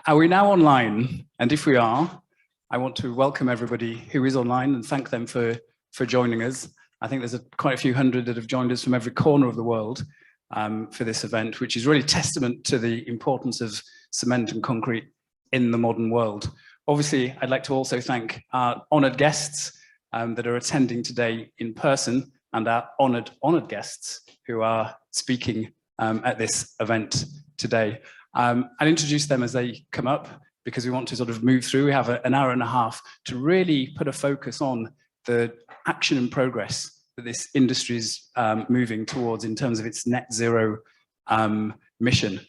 Are we now online? And if we are, I want to welcome everybody who is online and thank them for joining us. I think there's quite a few hundred that have joined us from every corner of the world for this event, which is really testament to the importance of cement and concrete in the modern world. Obviously, I'd like to also thank our honoured guests that are attending today in person and our honoured guests who are speaking at this event today. I'll introduce them as they come up because we want to sort of move through. We have an hour and a half to really put a focus on the action and progress that this industry is moving towards in terms of its net zero mission.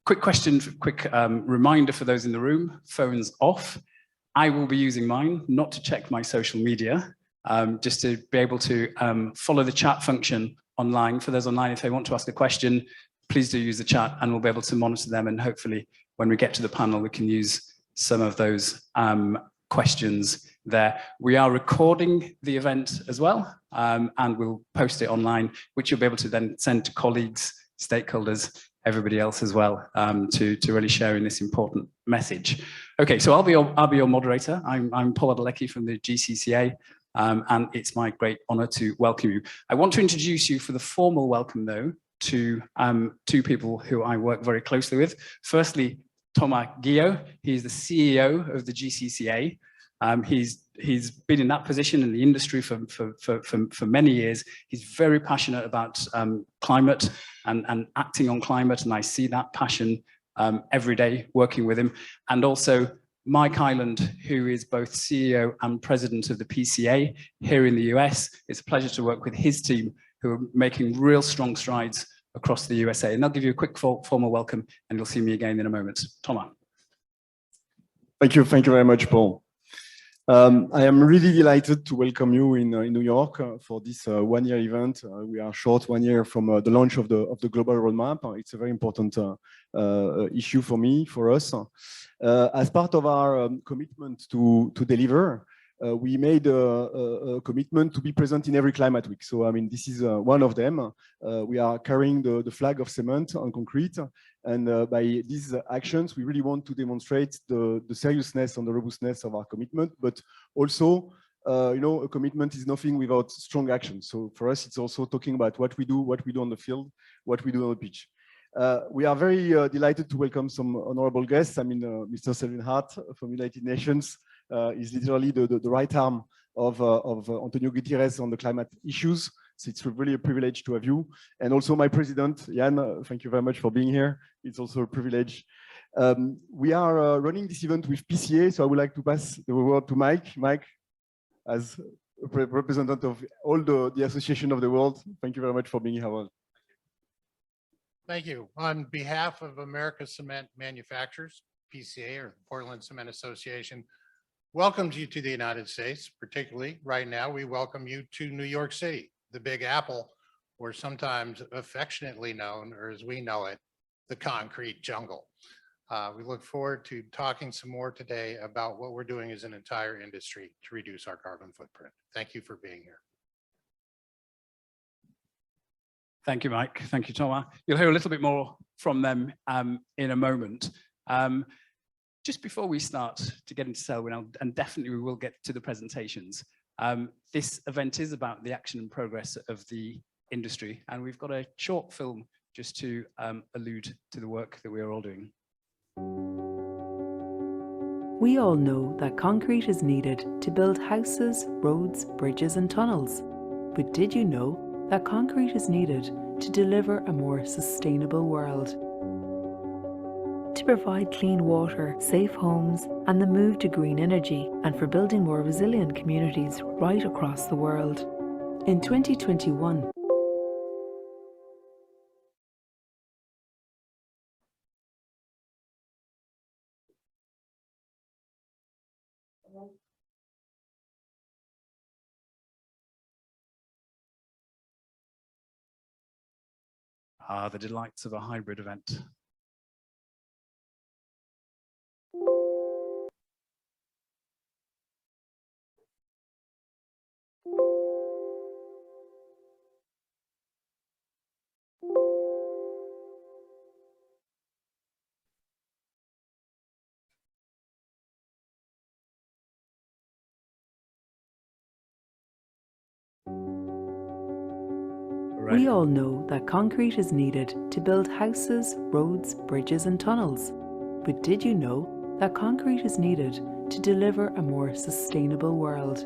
Quick question, quick reminder for those in the room, phones off. I will be using mine, not to check my social media, just to be able to follow the chat function online. For those online, if they want to ask a question, please do use the chat and we'll be able to monitor them, and hopefully when we get to the panel, we can use some of those questions there. We are recording the event as well, and we'll post it online, which you'll be able to then send to colleagues, stakeholders, everybody else as well, to really share in this important message. Okay, so I'll be your moderator. I'm Paul Adelecki from the GCCA, and it's my great honour to welcome you. I want to introduce you for the formal welcome, though, to two people who I work very closely with. Firstly, Thomas Guillot. He's the CEO of the GCCA. He's been in that position in the industry for many years. He's very passionate about climate and acting on climate, and I see that passion every day working with him. And also Mike Island, who is both CEO and president of the PCA here in the US. It's a pleasure to work with his team, who are making real strong strides across the USA. And I'll give you a quick formal welcome, and you'll see me again in a moment. Thomas. Thank you very much, Paul. I am really delighted to welcome you in New York for this one-year event. We are short 1 year from the launch of the global roadmap. It's a very important issue for me, for us. As part of our commitment to deliver, we made a commitment to be present in every climate week. So, I mean, this is one of them. We are carrying the flag of cement and concrete. And by these actions, we really want to demonstrate the seriousness and the robustness of our commitment. But also, you know, a commitment is nothing without strong action. So for us, it's also talking about what we do on the field, what we do on the pitch. We are very delighted to welcome some honorable guests. I mean, Mr. Selwyn Hart from United Nations is literally the right arm of Antonio Guterres on the climate issues. So it's really a privilege to have you. And also my president, Jan, thank you very much for being here. It's also a privilege. We are running this event with PCA, so I would like to pass the word to Mike. Mike, as a representative of all the association of the world, thank you very much for being here. Thank you. On behalf of America's Cement Manufacturers, PCA, or Portland Cement Association, welcomes you to the United States. Particularly right now, we welcome you to New York City, the Big Apple, or sometimes affectionately known, or as we know it, the concrete jungle. We look forward to talking some more today about what we're doing as an entire industry to reduce our carbon footprint. Thank you for being here. Thank you, Mike. Thank you, Thomas. You'll hear a little bit more from them in a moment. Just before we start to get into Selwyn, and definitely we will get to the presentations, this event is about the action and progress of the industry, and we've got a short film just to allude to the work that we are all doing. We all know that concrete is needed to build houses, roads, bridges and tunnels. But did you know that concrete is needed to deliver a more sustainable world? To provide clean water, safe homes, and the move to green energy, and for building more resilient communities right across the world. In 2021, the delights of a hybrid event. Right. We all know that concrete is needed to build houses, roads, bridges and tunnels. But did you know that concrete is needed to deliver a more sustainable world?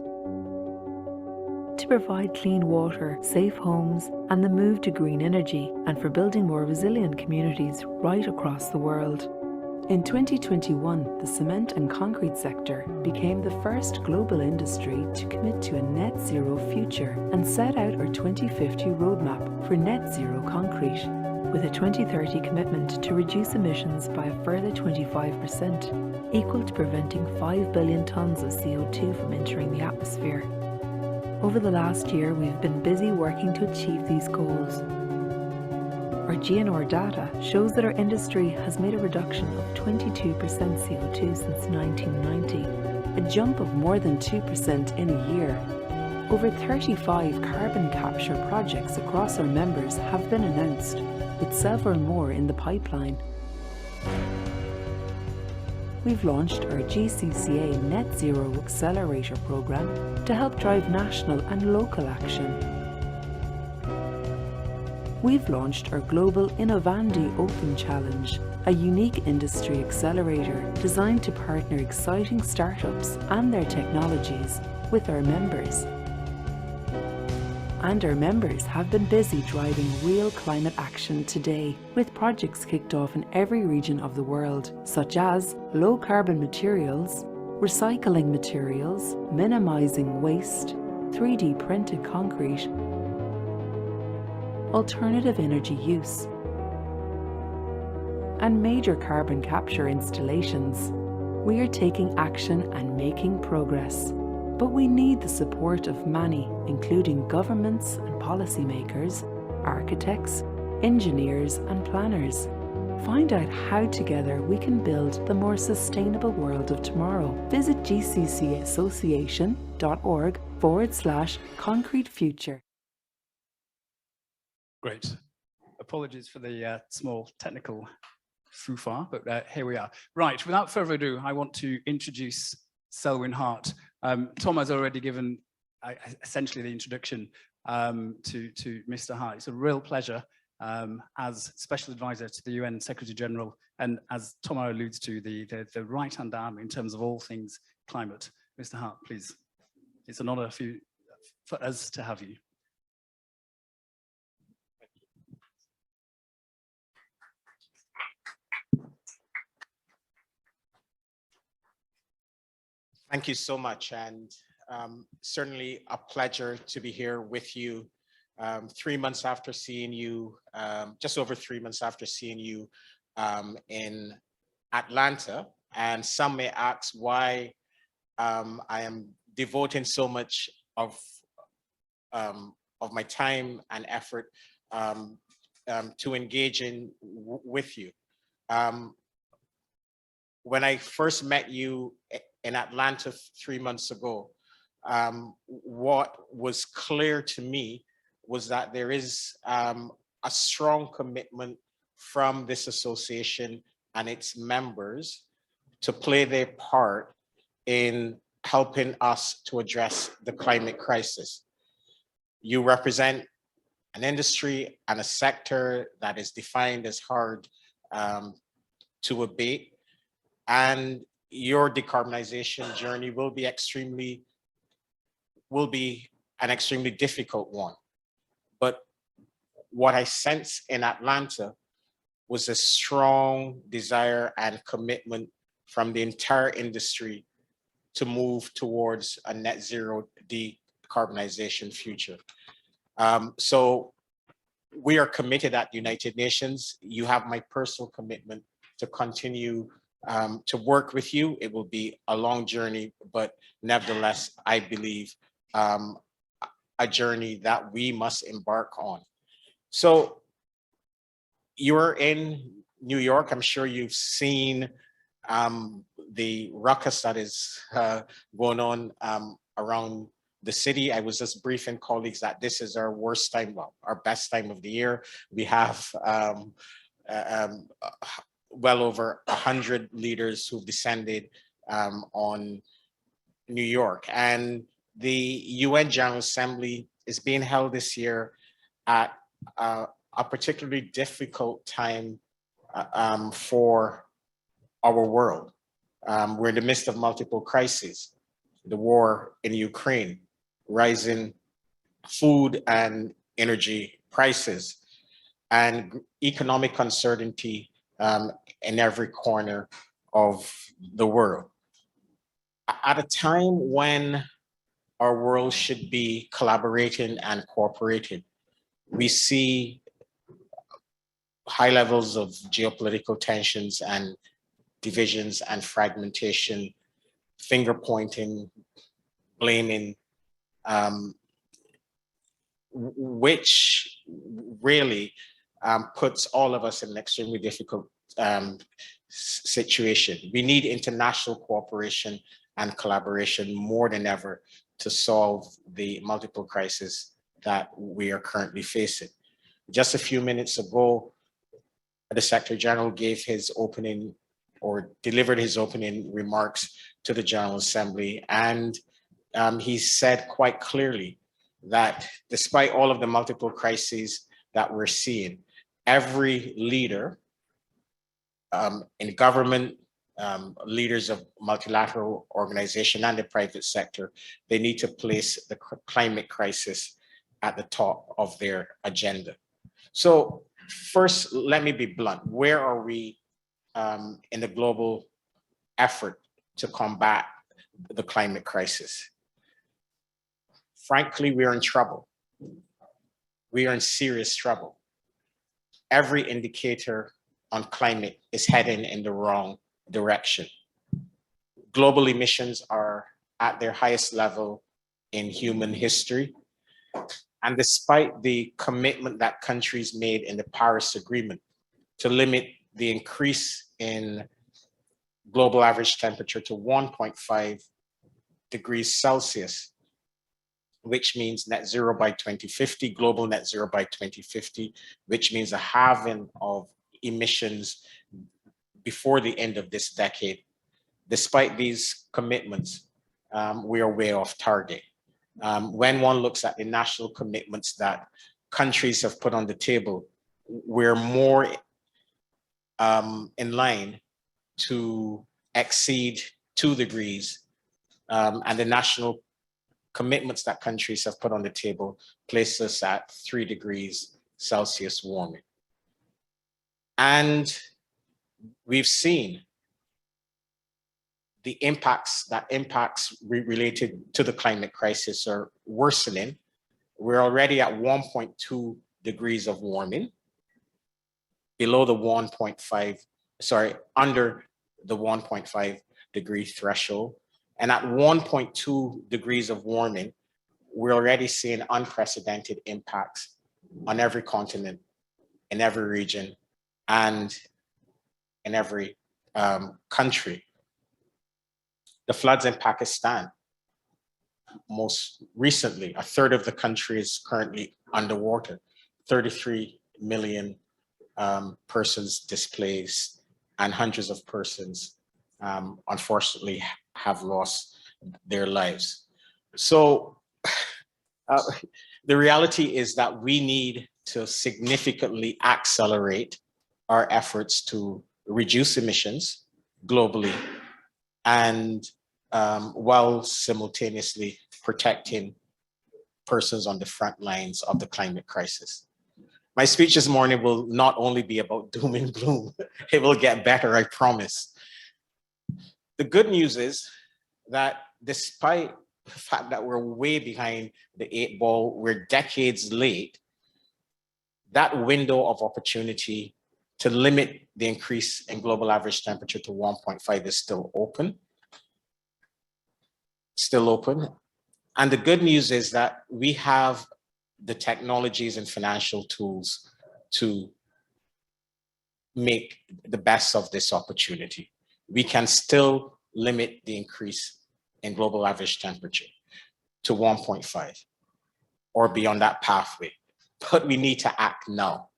To provide clean water, safe homes and the move to green energy, and for building more resilient communities right across the world. In 2021, the cement and concrete sector became the first global industry to commit to a net zero future and set out our 2050 roadmap for net zero concrete, with a 2030 commitment to reduce emissions by a further 25%, equal to preventing 5 billion tonnes of CO2 from entering the atmosphere. Over the last year, we've been busy working to achieve these goals. Our GNR data shows that our industry has made a reduction of 22% CO2 since 1990, a jump of more than 2% in a year. Over 35 carbon capture projects across our members have been announced, with several more in the pipeline. We've launched our Gcca Net Zero Accelerator program to help drive national and local action. We've launched our global Innovandi Open Challenge, a unique industry accelerator designed to partner exciting startups and their technologies with our members. And our members have been busy driving real climate action today, with projects kicked off in every region of the world, such as low carbon materials, recycling materials, minimizing waste, 3D printed concrete, alternative energy use, and major carbon capture installations. We are taking action and making progress, but we need the support of many, including governments and policymakers, architects, engineers and planners. Find out how together we can build the more sustainable world of tomorrow. Visit gccassociation.org/concrete future. Great. Apologies for the small technical foo-far, but here we are. Right, without further ado, I want to introduce Selwyn Hart. Tom has already given essentially the introduction to Mr. Hart. It's a real pleasure as Special Advisor to the UN Secretary General, and as Tom alludes to, the right-hand arm in terms of all things climate. Mr. Hart, please. It's an honor for us to have you. Thank you so much, and certainly a pleasure to be here with you 3 months after seeing you, just over 3 months after seeing you in Atlanta. And some may ask why I am devoting so much of my time and effort to engaging with you. When I first met you in Atlanta 3 months ago, what was clear to me was that there is a strong commitment from this association and its members to play their part in helping us to address the climate crisis. You represent an industry and a sector that is defined as hard to abate, and your decarbonization journey will be an extremely difficult one. But what I sense in Atlanta was a strong desire and commitment from the entire industry to move towards a net zero decarbonization future. So we are committed at United Nations. You have my personal commitment to continue to work with you. It will be a long journey, but nevertheless, I believe a journey that we must embark on. So you're in New York. I'm sure you've seen the ruckus that is going on around the city. I was just briefing colleagues that this is our worst time, well, our best time of the year. We have well over 100 leaders who've descended on New York. And the UN General Assembly is being held this year at a particularly difficult time for our world. We're in the midst of multiple crises, the war in Ukraine, rising food and energy prices, and economic uncertainty in every corner of the world. At a time when our world should be collaborating and cooperating, we see high levels of geopolitical tensions and divisions and fragmentation, finger pointing, blaming, which really puts all of us in an extremely difficult situation. We need international cooperation and collaboration more than ever to solve the multiple crises that we are currently facing. Just a few minutes ago, the Secretary General gave his opening or delivered his opening remarks to the General Assembly, and he said quite clearly that despite all of the multiple crises that we're seeing, every leader in government, leaders of multilateral organization and the private sector, they need to place the climate crisis at the top of their agenda. So first, let me be blunt. Where are we in the global effort to combat the climate crisis? Frankly, we are in trouble. We are in serious trouble. Every indicator on climate is heading in the wrong direction. Global emissions are at their highest level in human history. And despite the commitment that countries made in the Paris Agreement to limit the increase in global average temperature to 1.5 degrees Celsius, which means net zero by 2050, global net zero by 2050, which means a halving of emissions before the end of this decade. Despite these commitments, we are way off target. When one looks at the national commitments that countries have put on the table, we're more in line to exceed 2 degrees, and the national commitments that countries have put on the table place us at 3 degrees Celsius warming. And we've seen the impacts related to the climate crisis are worsening. We're already at 1.2 degrees of warming, below the 1.5, under the 1.5 degree threshold. And at 1.2 degrees of warming, we're already seeing unprecedented impacts on every continent, in every region, and in every country. The floods in Pakistan, most recently, a third of the country is currently underwater, 33 million persons displaced, and hundreds of persons, unfortunately, have lost their lives. So the reality is that we need to significantly accelerate our efforts to reduce emissions globally, and while simultaneously protecting persons on the front lines of the climate crisis. My speech this morning will not only be about doom and gloom, it will get better, I promise. The good news is that despite the fact that we're way behind the 8 ball, we're decades late, that window of opportunity to limit the increase in global average temperature to 1.5 is still open. And the good news is that we have the technologies and financial tools to make the best of this opportunity. We can still limit the increase in global average temperature to 1.5 or beyond that pathway, but we need to act now.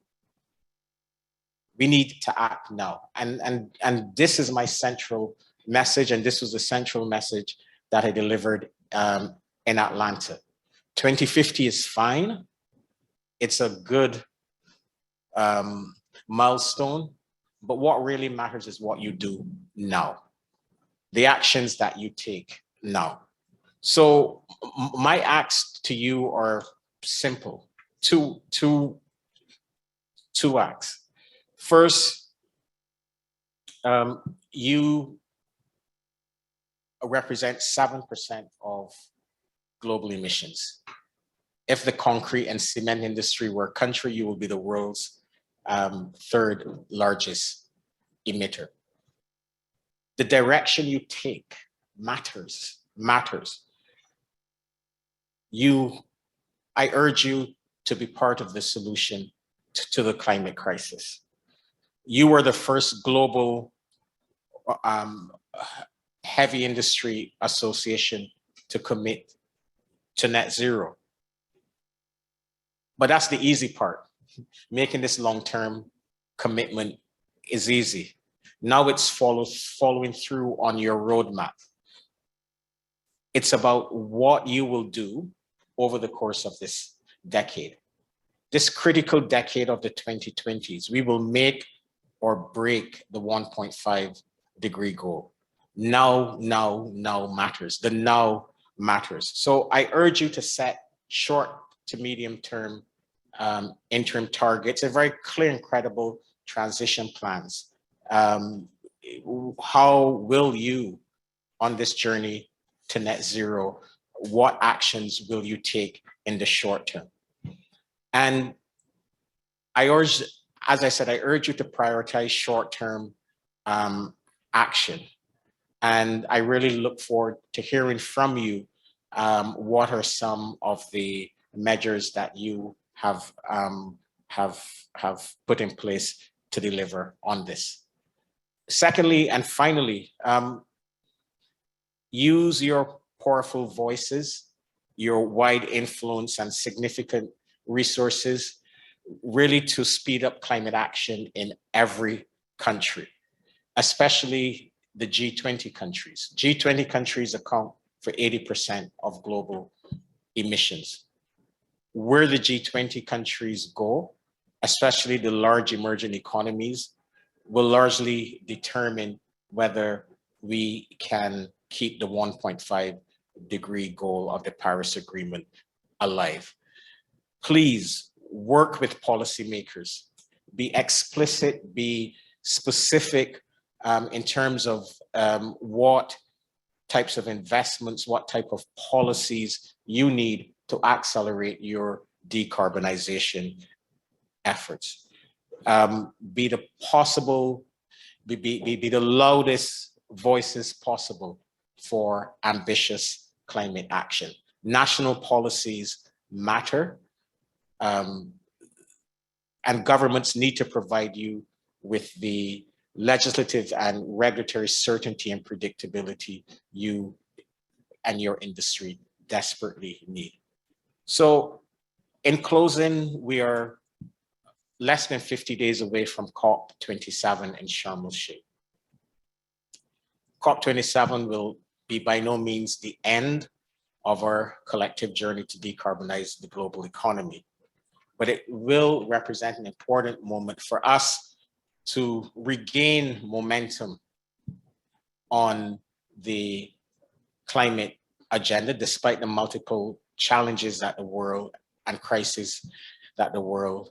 We need to act now. And this is my central message, and this was the central message that I delivered in Atlanta. 2050 is fine. It's a good milestone, but what really matters is what you do now, the actions that you take now. So my acts to you are simple, two acts. First, you represent 7% of global emissions. If the concrete and cement industry were a country, you will be the world's third largest emitter. The direction you take matters. I urge you to be part of the solution to the climate crisis. You were the first global heavy industry association to commit to net zero. But that's the easy part. Making this long-term commitment is easy. Now it's following through on your roadmap. It's about what you will do over the course of this decade. This critical decade of the 2020s, we will make or break the 1.5-degree goal. Now matters. The now matters. So I urge you to set short to medium term interim targets and very clear and credible transition plans. How will you, on this journey to net zero, what actions will you take in the short term? And I urge, as I said, I urge you to prioritize short-term action. And I really look forward to hearing from you what are some of the measures that you have put in place to deliver on this. Secondly, and finally, use your powerful voices, your wide influence and significant resources really to speed up climate action in every country, especially the G20 countries. G20 countries account for 80% of global emissions. Where the G20 countries go, especially the large emerging economies, will largely determine whether we can keep the 1.5-degree goal of the Paris Agreement alive. Please work with policymakers, be explicit, be specific in terms of what types of investments, what type of policies you need to accelerate your decarbonization efforts. Be the loudest voices possible for ambitious climate action. National policies matter, and governments need to provide you with the legislative and regulatory certainty and predictability you and your industry desperately need. So in closing, we are less than 50 days away from COP27 in Sharm el-Sheikh. COP27 will be by no means the end of our collective journey to decarbonize the global economy, but it will represent an important moment for us to regain momentum on the climate agenda, despite the multiple challenges that the world and crises that the world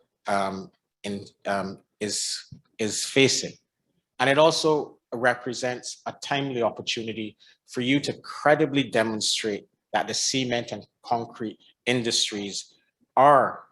is facing. And it also represents a timely opportunity for you to credibly demonstrate that the cement and concrete industries are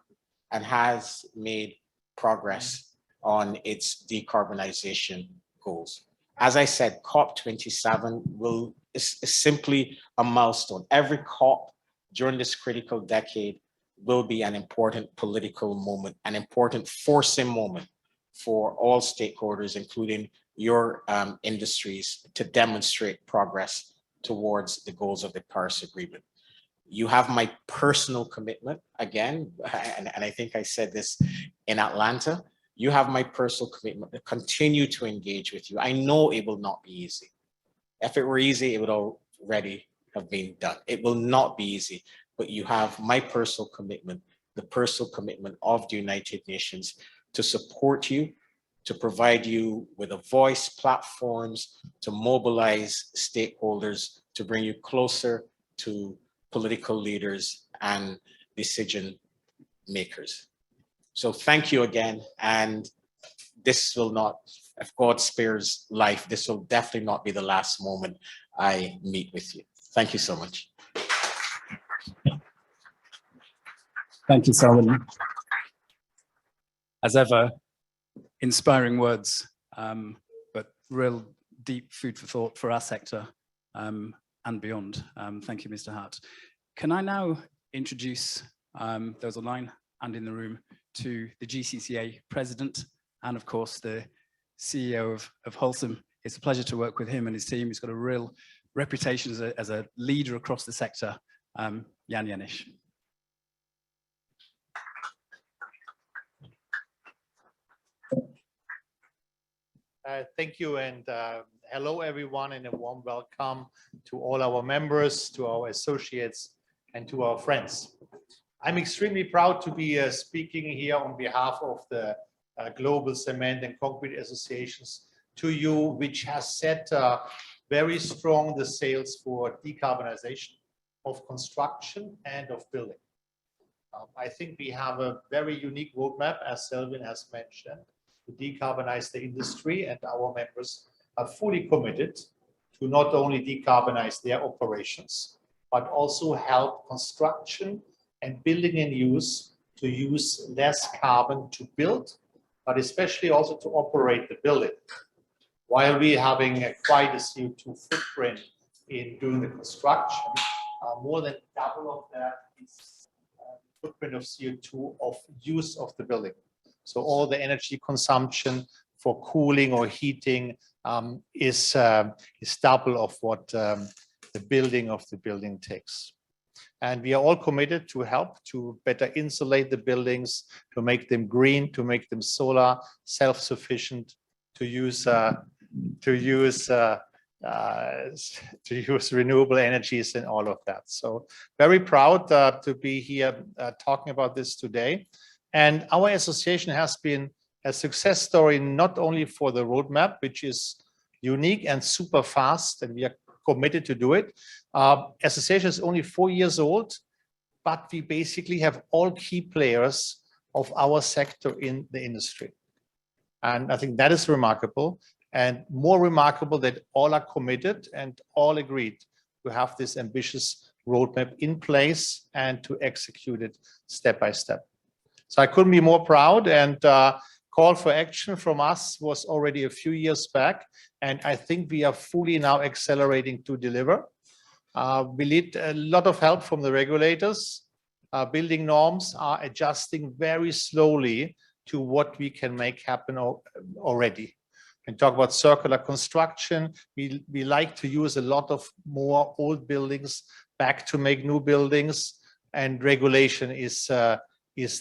and has made progress on its decarbonization goals. As I said, COP27 is simply a milestone. Every COP during this critical decade will be an important political moment, an important forcing moment for all stakeholders, including your industries, to demonstrate progress towards the goals of the Paris Agreement. You have my personal commitment, again, and I think I said this in Atlanta, you have my personal commitment to continue to engage with you. I know it will not be easy. If it were easy, it would already have been done. It will not be easy, but you have my personal commitment, the personal commitment of the United Nations to support you, to provide you with a voice, platforms, to mobilize stakeholders, to bring you closer to political leaders and decision makers. So thank you again. And this will not, if God spares life, this will definitely not be the last moment I meet with you. Thank you so much. Thank you, Solomon. As ever, inspiring words, but real deep food for thought for our sector and beyond. Thank you, Mr. Hart. Can I now introduce those online and in the room to the GCCA President and, of course, the CEO of Wholesome. It's a pleasure to work with him and his team. He's got a real reputation as a leader across the sector. Jan Jenisch. Thank you, and hello everyone, and a warm welcome to all our members, to our associates, and to our friends. I'm extremely proud to be speaking here on behalf of the Global Cement and Concrete Associations to you, which has set very strong the sails for decarbonization of construction and of building. I think we have a very unique roadmap, as Selvin has mentioned, to decarbonize the industry, and our members are fully committed to not only decarbonize their operations, but also help construction and building in use to use less carbon to build, but especially also to operate the building. While we having quite a CO2 footprint in doing the construction, more than double of that is footprint of CO2 of use of the building. So all the energy consumption for cooling or heating is double of what the building of the building takes. And we are all committed to help to better insulate the buildings, to make them green, to make them solar self-sufficient, to use renewable energies and all of that. So very proud to be here talking about this today. And our association has been a success story, not only for the roadmap, which is unique and super fast, and we are committed to do it. Association is only 4 years old, but we basically have all key players of our sector in the industry. And I think that is remarkable, and more remarkable that all are committed and all agreed to have this ambitious roadmap in place and to execute it step by step. So I couldn't be more proud, and call for action from us was already a few years back, and I think we are fully now accelerating to deliver. We need a lot of help from the regulators. Building norms are adjusting very slowly to what we can make happen already. And talk about circular construction. We like to use a lot of more old buildings back to make new buildings, and regulation is the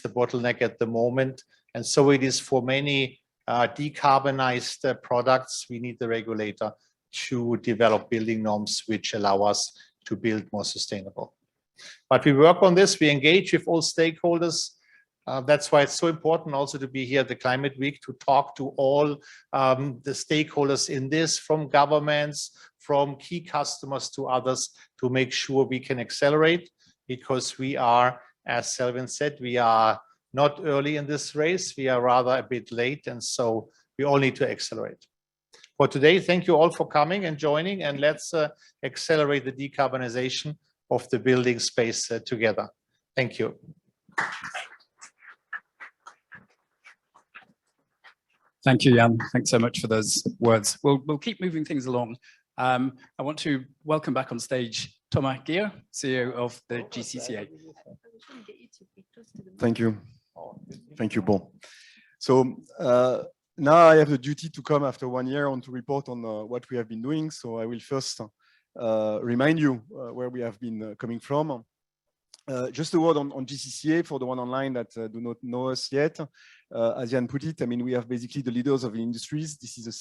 bottleneck at the moment. And so it is for many decarbonized products. We need the regulator to develop building norms which allow us to build more sustainable. But we work on this, we engage with all stakeholders. That's why it's so important also to be here at the Climate Week to talk to all the stakeholders in this, from governments, from key customers to others, to make sure we can accelerate, because we are, as Selvin said, we are not early in this race, we are rather a bit late, and so we all need to accelerate. For today, thank you all for coming and joining, and let's accelerate the decarbonization of the building space together. Thank you. Thank you, Jan. Thanks so much for those words. We'll keep moving things along. I want to welcome back on stage Thomas Gier, CEO of the GCCA. Thank you. Thank you, Paul. So now I have the duty to come after 1 year on to report on what we have been doing. So I will first remind you where we have been coming from. Just a word on GCCA for the one online that do not know us yet. As Jan put it, I mean, we have basically the leaders of the industries. This is a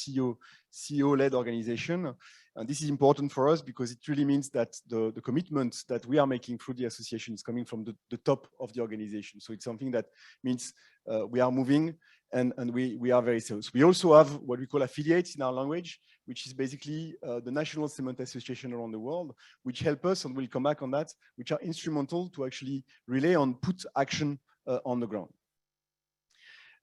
CEO-led organization. And this is important for us because it really means that the commitment that we are making through the association is coming from the top of the organization. So it's something that means we are moving and we are very serious. We also have what we call affiliates in our language, which is basically the National Cement Association around the world, which help us, and we'll come back on that, which are instrumental to actually rely on put action on the ground.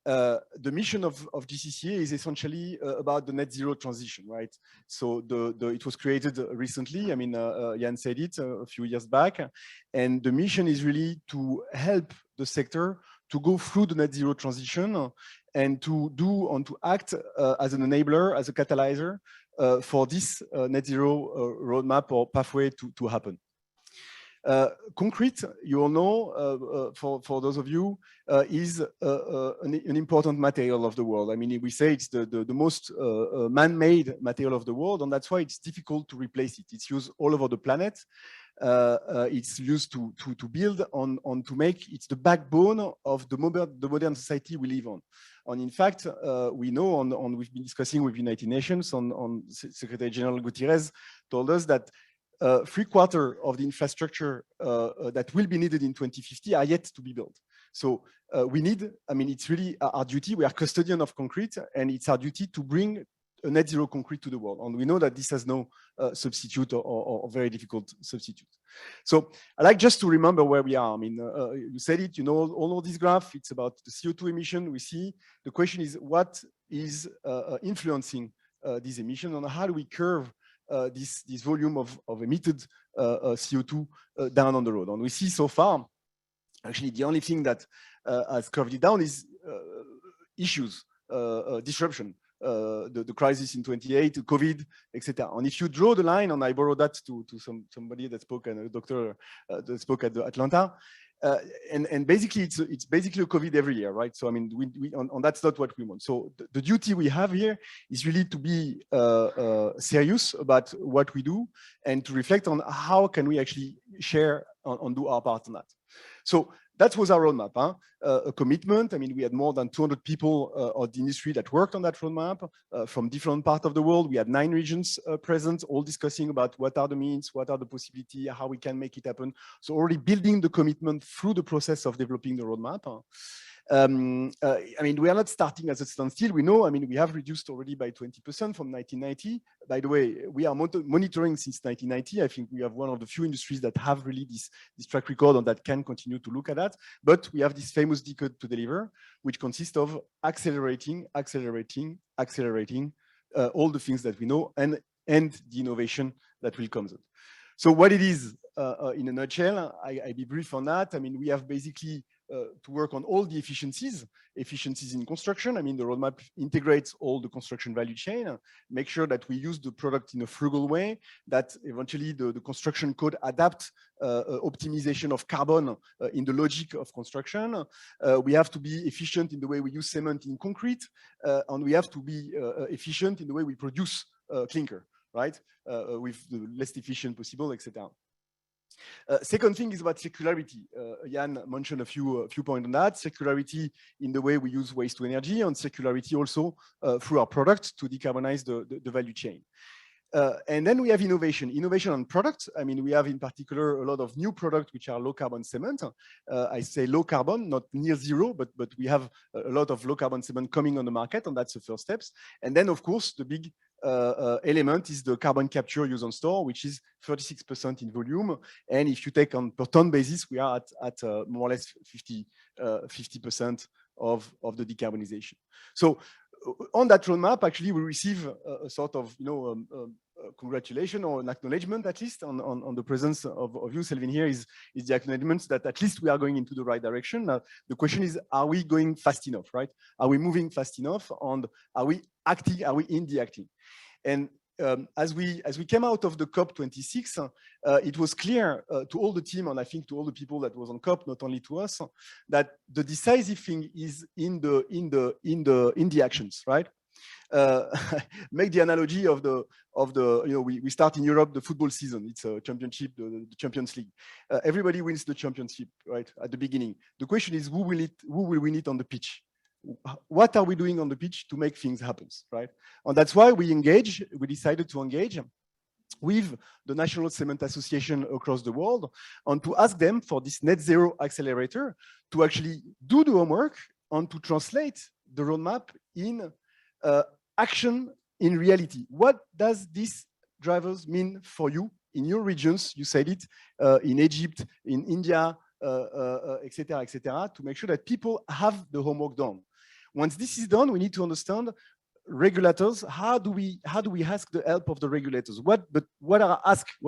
The mission of GCCA is essentially about the net zero transition, right? So it was created recently. I mean, Jan said it a few years back, and the mission is really to help the sector to go through the net zero transition and to do and to act as an enabler, as a catalyzer for this net zero roadmap or pathway to happen. Concrete, you all know, for those of you, is an important material of the world. I mean, we say it's the most man-made material of the world, and that's why it's difficult to replace it. It's used all over the planet. It's used to build on to make, it's the backbone of the modern society we live on. And in fact, we know, we've been discussing with United Nations, Secretary General Guterres told us that 3/4 of the infrastructure that will be needed in 2050 are yet to be built. So we need, I mean, it's really our duty. We are custodian of concrete, and it's our duty to bring a net zero concrete to the world. And we know that this has no substitute or very difficult substitute. So I like just to remember where we are. I mean, you said it, you know, all of this graph, it's about the CO2 emission we see. The question is, what is influencing these emissions, and how do we curve this volume of emitted CO2 down on the road? And we see so far, actually, the only thing that has curved it down is issues, disruption, the crisis in 28, COVID, etc. And if you draw the line, and I borrowed that to somebody that spoke, and a doctor that spoke at the Atlanta, and basically it's basically a COVID every year, right? So I mean, and that's not what we want. So the duty we have here is really to be serious about what we do and to reflect on how can we actually share and do our part on that. So that was our roadmap, huh? A commitment. I mean, we had more than 200 people of the industry that worked on that roadmap from different parts of the world. We had 9 regions present, all discussing about what are the means, what are the possibilities, how we can make it happen. So already building the commitment through the process of developing the roadmap. I mean, we are not starting as a standstill. We know, I mean, we have reduced already by 20% from 1990. By the way, we are monitoring since 1990. I think we have one of the few industries that have really this track record and that can continue to look at that. But we have this famous decade to deliver, which consists of accelerating all the things that we know and the innovation that will come. So what it is in a nutshell, I be brief on that. I mean, we have basically to work on all the efficiencies in construction. I mean, the roadmap integrates all the construction value chain, make sure that we use the product in a frugal way, that eventually the construction code adapt optimization of carbon in the logic of construction. We have to be efficient in the way we use cement in concrete, and we have to be efficient in the way we produce clinker, right? With the least efficient possible, etc. Second thing is about circularity. Jan mentioned a few points on that. Circularity in the way we use waste to energy, and circularity also through our products to decarbonize the value chain. And then we have innovation on products. I mean, we have in particular a lot of new products which are low carbon cement. I say low carbon, not near zero, but we have a lot of low carbon cement coming on the market, and that's the first steps. And then, of course, the big element is the carbon capture use on store, which is 36% in volume. And if you take on per ton basis, we are at more or less 50% of the decarbonization. So on that roadmap, actually, we receive a sort of, congratulation or an acknowledgement, at least on the presence of you, Selvin, here is the acknowledgement that at least we are going into the right direction. Now, the question is, are we going fast enough, right? Are we moving fast enough? And are we acting? Are we in the acting? And as we came out of the COP26, it was clear to all the team, and I think to all the people that was on COP, not only to us, that the decisive thing is in the actions, right? Make the analogy of the we start in Europe the football season. It's a championship, the Champions League. Everybody wins the championship, right, at the beginning. The question is, who will win it on the pitch? What are we doing on the pitch to make things happen, right? And that's why we decided to engage with the National Cement Association across the world and to ask them for this Net Zero Accelerator to actually do the homework and to translate the roadmap in action in reality. What does these drivers mean for you in your regions? You said it, in Egypt, in India, et cetera, to make sure that people have the homework done. Once this is done, we need to understand regulators. How do we ask the help of the regulators? What are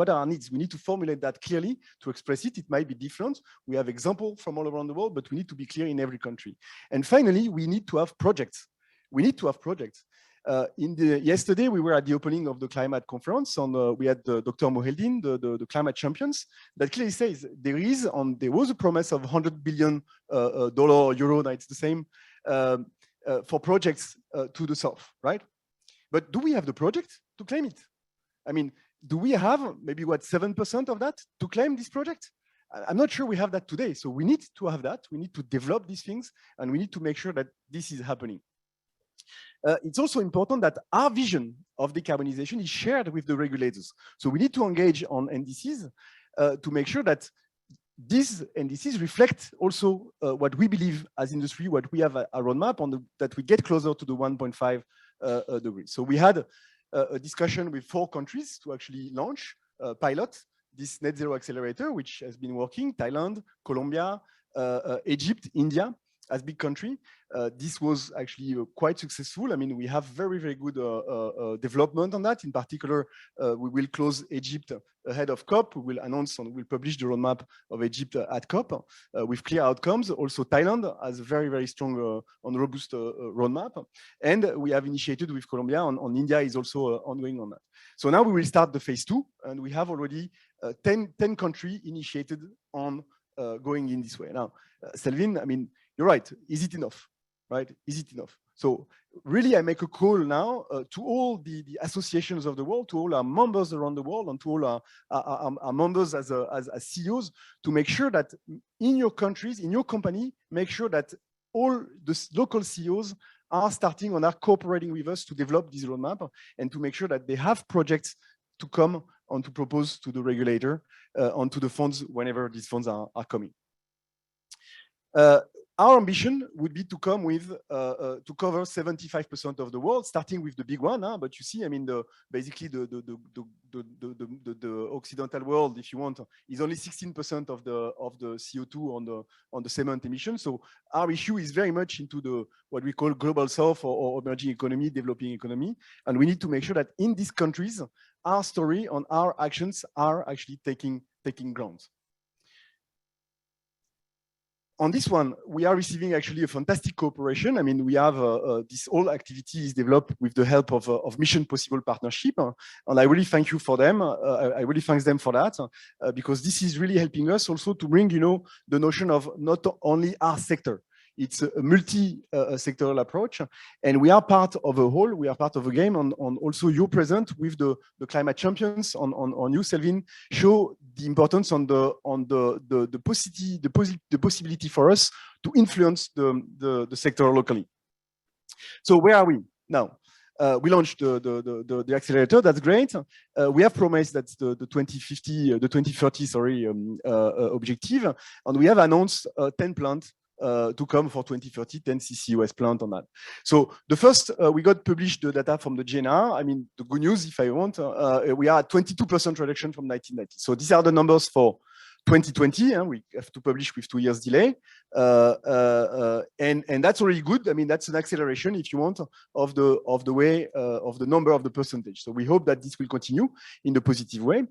our needs? We need to formulate that clearly to express it. It might be different. We have examples from all around the world, but we need to be clear in every country. And finally, we need to have projects. Yesterday, we were at the opening of the climate conference. We had Dr. Moheldin, the climate champions, that clearly says there was a promise of $100 billion, euro, it's the same, for projects to the south, right? But do we have the project to claim it? I mean, do we have maybe 7% of that to claim this project? I'm not sure we have that today. So we need to have that. We need to develop these things, and we need to make sure that this is happening. It's also important that our vision of decarbonization is shared with the regulators. So we need to engage on NDCs to make sure that these NDCs reflect also what we believe as industry, what we have a roadmap on, that we get closer to the 1.5 degrees. So we had a discussion with 4 countries to actually launch pilot this Net Zero Accelerator, which has been working: Thailand, Colombia, Egypt, India, as big country. This was actually quite successful. I mean, we have very, very good development on that. In particular, we will close Egypt ahead of COP. We will announce and we'll publish the roadmap of Egypt at COP with clear outcomes. Also, Thailand has a very, very strong and robust roadmap. And we have initiated with Colombia on India is also ongoing on that. So now we will start the phase 2, and we have already 10 countries initiated on going in this way. Now, Selvin, I mean, you're right. Is it enough? Right? Is it enough? So really, I make a call now to all the associations of the world, to all our members around the world, and to all our members as CEOs, to make sure that in your countries, in your company, make sure that all the local CEOs are starting and are cooperating with us to develop this roadmap, and to make sure that they have projects to come and to propose to the regulator onto the funds whenever these funds are coming. Our ambition would be to come with to cover 75% of the world, starting with the big one. But you see, I mean, basically the Occidental world, if you want, is only 16% of the CO2 on the cement emissions. So our issue is very much into what we call global south or emerging economy, developing economy, and we need to make sure that in these countries, our story and our actions are actually taking ground. On this one, we are receiving actually a fantastic cooperation. I mean, we have this whole activity is developed with the help of Mission Possible Partnership, and I really thank you for them. I really thank them for that because this is really helping us also to bring, you know, the notion of not only our sector. It's a multi-sectoral approach, and we are part of a whole. We are part of a game. On also you present with the climate champions on you, Selvin, show the importance on the possibility for us to influence the sector locally. So where are we now? We launched the accelerator. That's great. We have promised that's the 2030 objective, and we have announced 10 plants to come for 2030, 10 CCUS plant on that. So the first, we got published the data from the GNR. I mean, the good news, if I want, we are at 22% reduction from 1990. So these are the numbers for 2020. We have to publish with 2 years delay. And that's already good. I mean, that's an acceleration, if you want, of the way, of the number of the percentage. So we hope that this will continue in the positive way.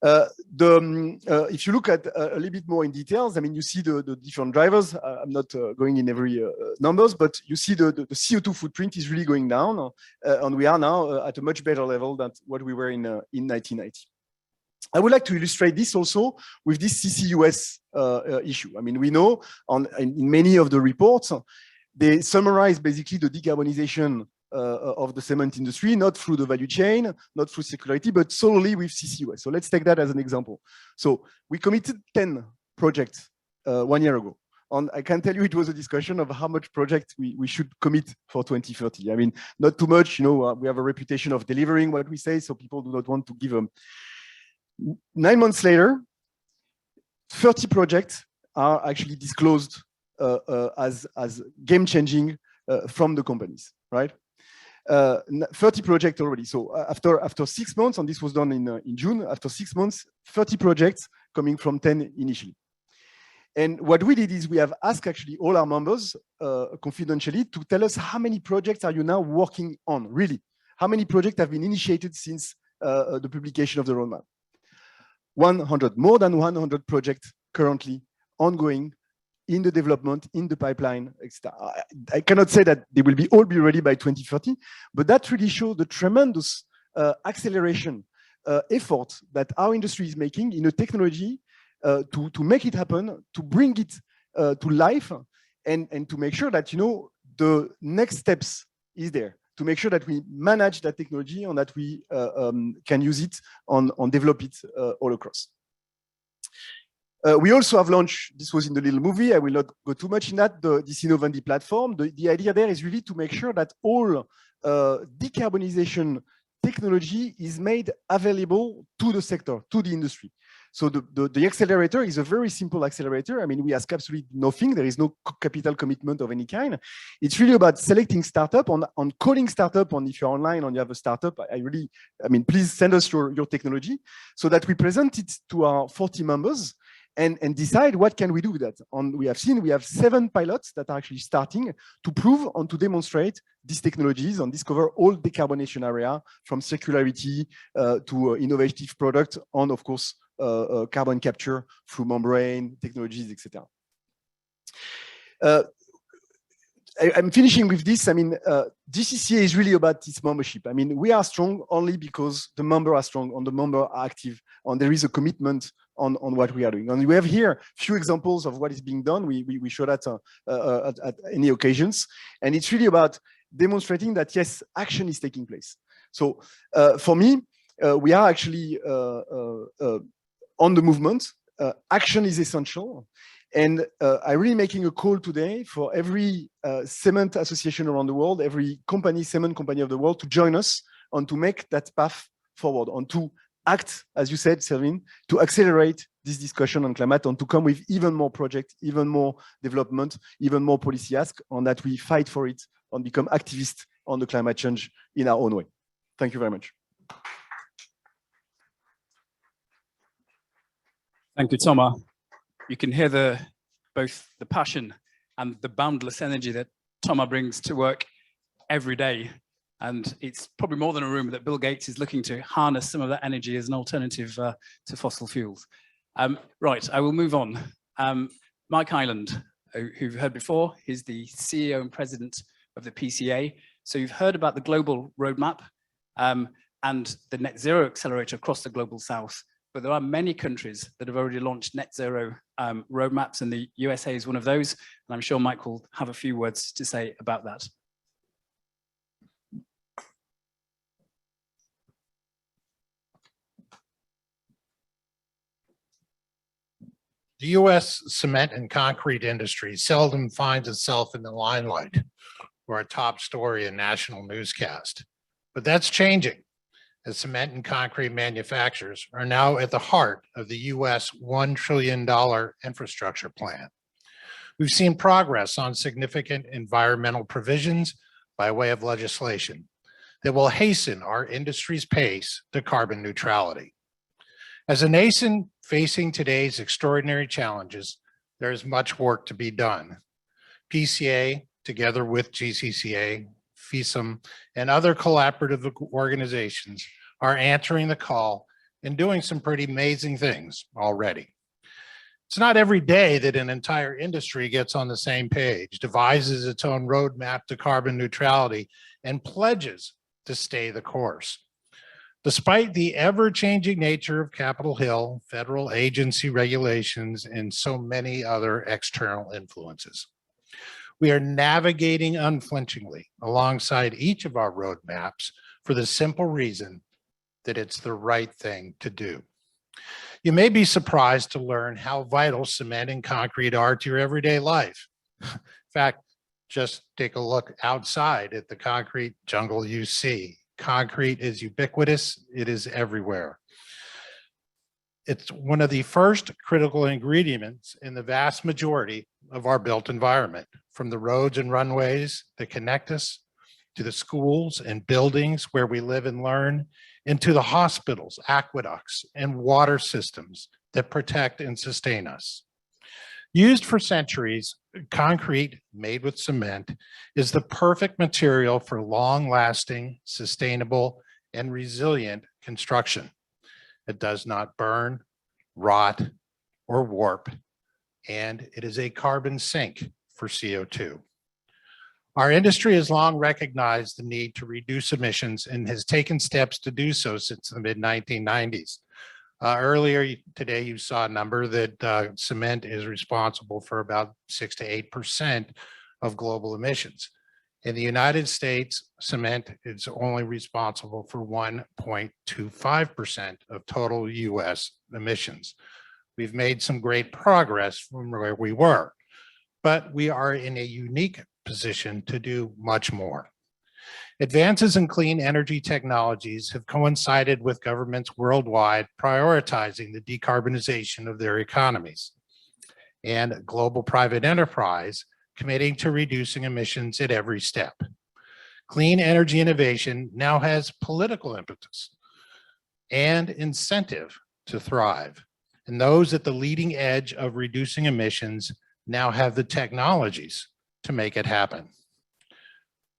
If you look at a little bit more in details, I mean, you see the different drivers. I'm not going in every numbers, but you see the CO2 footprint is really going down, and we are now at a much better level than what we were in 1990. I would like to illustrate this also with this CCUS issue. I mean, we know in many of the reports, they summarize basically the decarbonization of the cement industry, not through the value chain, not through circularity, but solely with CCUS. So let's take that as an example. So we committed 10 projects 1 year ago. And I can tell you it was a discussion of how much project we should commit for 2030. I mean, not too much, you know, we have a reputation of delivering what we say, so people do not want to give them. 9 months later, 30 projects are actually disclosed as game-changing from the companies, right? 30 projects already. So after 6 months, and this was done in June, after 6 months, 30 projects coming from 10 initially. And what we did is we have asked actually all our members confidentially to tell us how many projects are you now working on, really? How many projects have been initiated since the publication of the roadmap? 100, more than 100 projects currently ongoing in the development, in the pipeline, etc. I cannot say that they will all be ready by 2030, but that really shows the tremendous acceleration effort that our industry is making in a technology to make it happen, to bring it to life, and to make sure that, you know, the next steps is there, to make sure that we manage that technology and that we can use it and develop it all across. We also have launched, this was in the little movie, I will not go too much in that, this Innovandi platform. The idea there is really to make sure that all decarbonization technology is made available to the sector, to the industry. So the accelerator is a very simple accelerator. I mean, we ask absolutely nothing. There is no capital commitment of any kind. It's really about selecting startup, on calling startup, and if you're online and you have a startup, I mean, please send us your technology so that we present it to our 40 members and decide what can we do with that. And we have 7 pilots that are actually starting to prove and to demonstrate these technologies and discover all decarbonation area, from circularity to innovative product, and of course, carbon capture through membrane technologies, etc. I'm finishing with this. I mean, Gcca is really about its membership. I mean, we are strong only because the members are strong and the members are active, and there is a commitment on what we are doing. And we have here a few examples of what is being done. We show that at any occasions. And it's really about demonstrating that, yes, action is taking place. So for me, we are actually on the movement. Action is essential. And I'm really making a call today for every cement association around the world, every cement company of the world, to join us and to make that path forward, and to act, as you said, Selvin, to accelerate this discussion on climate, and to come with even more projects, even more development, even more policy ask, and that we fight for it and become activists on the climate change in our own way. Thank you very much. Thank you, Thomas. You can hear both the passion and the boundless energy that Thomas brings to work every day. And it's probably more than a rumor that Bill Gates is looking to harness some of that energy as an alternative to fossil fuels. Right, I will move on. Mike Hyland, who you've heard before, is the CEO and President of the PCA. So you've heard about the global roadmap and the Net Zero Accelerator across the global south. But there are many countries that have already launched net zero roadmaps, and the USA is one of those. And I'm sure Mike will have a few words to say about that. The U.S. cement and concrete industry seldom finds itself in the limelight or a top story in national newscast. But that's changing, as cement and concrete manufacturers are now at the heart of the U.S. $1 trillion infrastructure plan. We've seen progress on significant environmental provisions by way of legislation that will hasten our industry's pace to carbon neutrality. As a nation facing today's extraordinary challenges, there is much work to be done. PCA, together with Gcca, FISM, and other collaborative organizations, are answering the call and doing some pretty amazing things already. It's not every day that an entire industry gets on the same page, devises its own roadmap to carbon neutrality, and pledges to stay the course. Despite the ever-changing nature of Capitol Hill, federal agency regulations, and so many other external influences, we are navigating unflinchingly alongside each of our roadmaps for the simple reason that it's the right thing to do. You may be surprised to learn how vital cement and concrete are to your everyday life. In fact, just take a look outside at the concrete jungle you see. Concrete is ubiquitous, it is everywhere. It's one of the first critical ingredients in the vast majority of our built environment, from the roads and runways that connect us to the schools and buildings where we live and learn, and to the hospitals, aqueducts, and water systems that protect and sustain us. Used for centuries, concrete made with cement is the perfect material for long-lasting, sustainable, and resilient construction. It does not burn, rot, or warp, and it is a carbon sink for CO2. Our industry has long recognized the need to reduce emissions and has taken steps to do so since the mid-1990s. Earlier today, you saw a number that cement is responsible for about 6 to 8% of global emissions. In the United States, cement is only responsible for 1.25% of total US emissions. We've made some great progress from where we were, but we are in a unique position to do much more. Advances in clean energy technologies have coincided with governments worldwide prioritizing the decarbonization of their economies, and global private enterprise committing to reducing emissions at every step. Clean energy innovation now has political impetus and incentive to thrive, and those at the leading edge of reducing emissions now have the technologies to make it happen.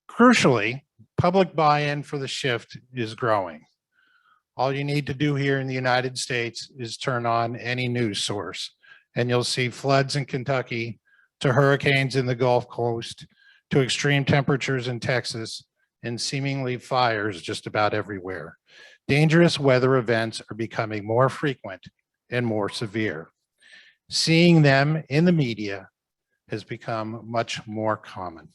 Crucially, public buy-in for the shift is growing. All you need to do here in the United States is turn on any news source, and you'll see floods in Kentucky, to hurricanes in the Gulf Coast, to extreme temperatures in Texas, and seemingly fires just about everywhere. Dangerous weather events are becoming more frequent and more severe. Seeing them in the media has become much more common.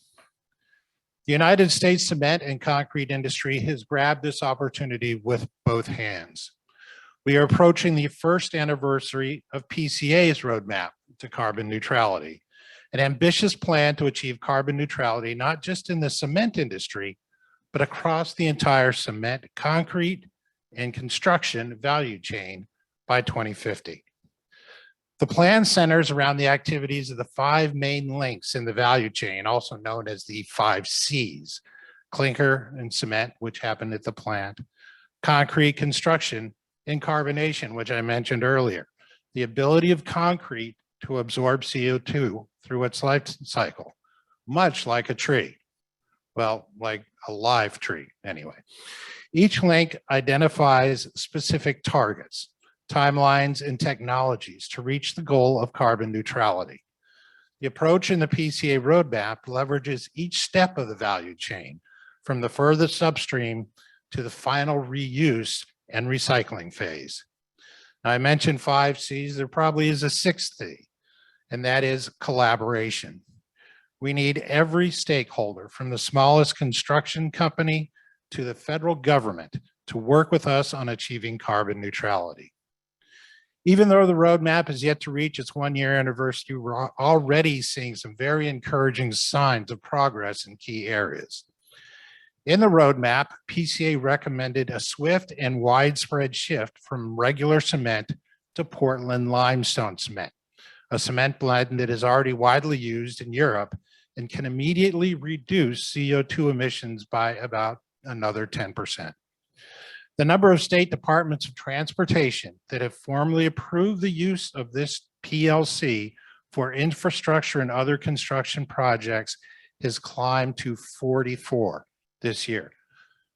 The United States cement and concrete industry has grabbed this opportunity with both hands. We are approaching the first anniversary of PCA's roadmap to carbon neutrality, an ambitious plan to achieve carbon neutrality, not just in the cement industry, but across the entire cement, concrete, and construction value chain by 2050. The plan centers around the activities of the 5 main links in the value chain, also known as the 5 C's: clinker and cement, which happen at the plant, concrete construction, and carbonation, which I mentioned earlier. The ability of concrete to absorb CO2 through its life cycle, much like a tree. Well, like a live tree, anyway. Each link identifies specific targets, timelines, and technologies to reach the goal of carbon neutrality. The approach in the PCA roadmap leverages each step of the value chain, from the furthest upstream to the final reuse and recycling phase. Now, I mentioned 5 C's, there probably is a 6th C, and that is collaboration. We need every stakeholder, from the smallest construction company to the federal government, to work with us on achieving carbon neutrality. Even though the roadmap is yet to reach its 1-year anniversary, we're already seeing some very encouraging signs of progress in key areas. In the roadmap, PCA recommended a swift and widespread shift from regular cement to Portland limestone cement, a cement blend that is already widely used in Europe and can immediately reduce CO2 emissions by about another 10%. The number of state departments of transportation that have formally approved the use of this PLC for infrastructure and other construction projects has climbed to 44 this year.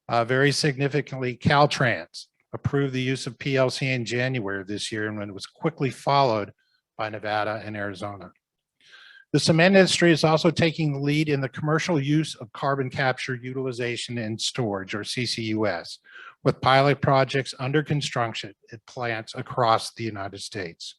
Very significantly, Caltrans approved the use of PLC in January of this year, and it was quickly followed by Nevada and Arizona. The cement industry is also taking the lead in the commercial use of carbon capture, utilization, and storage, or CCUS, with pilot projects under construction at plants across the United States.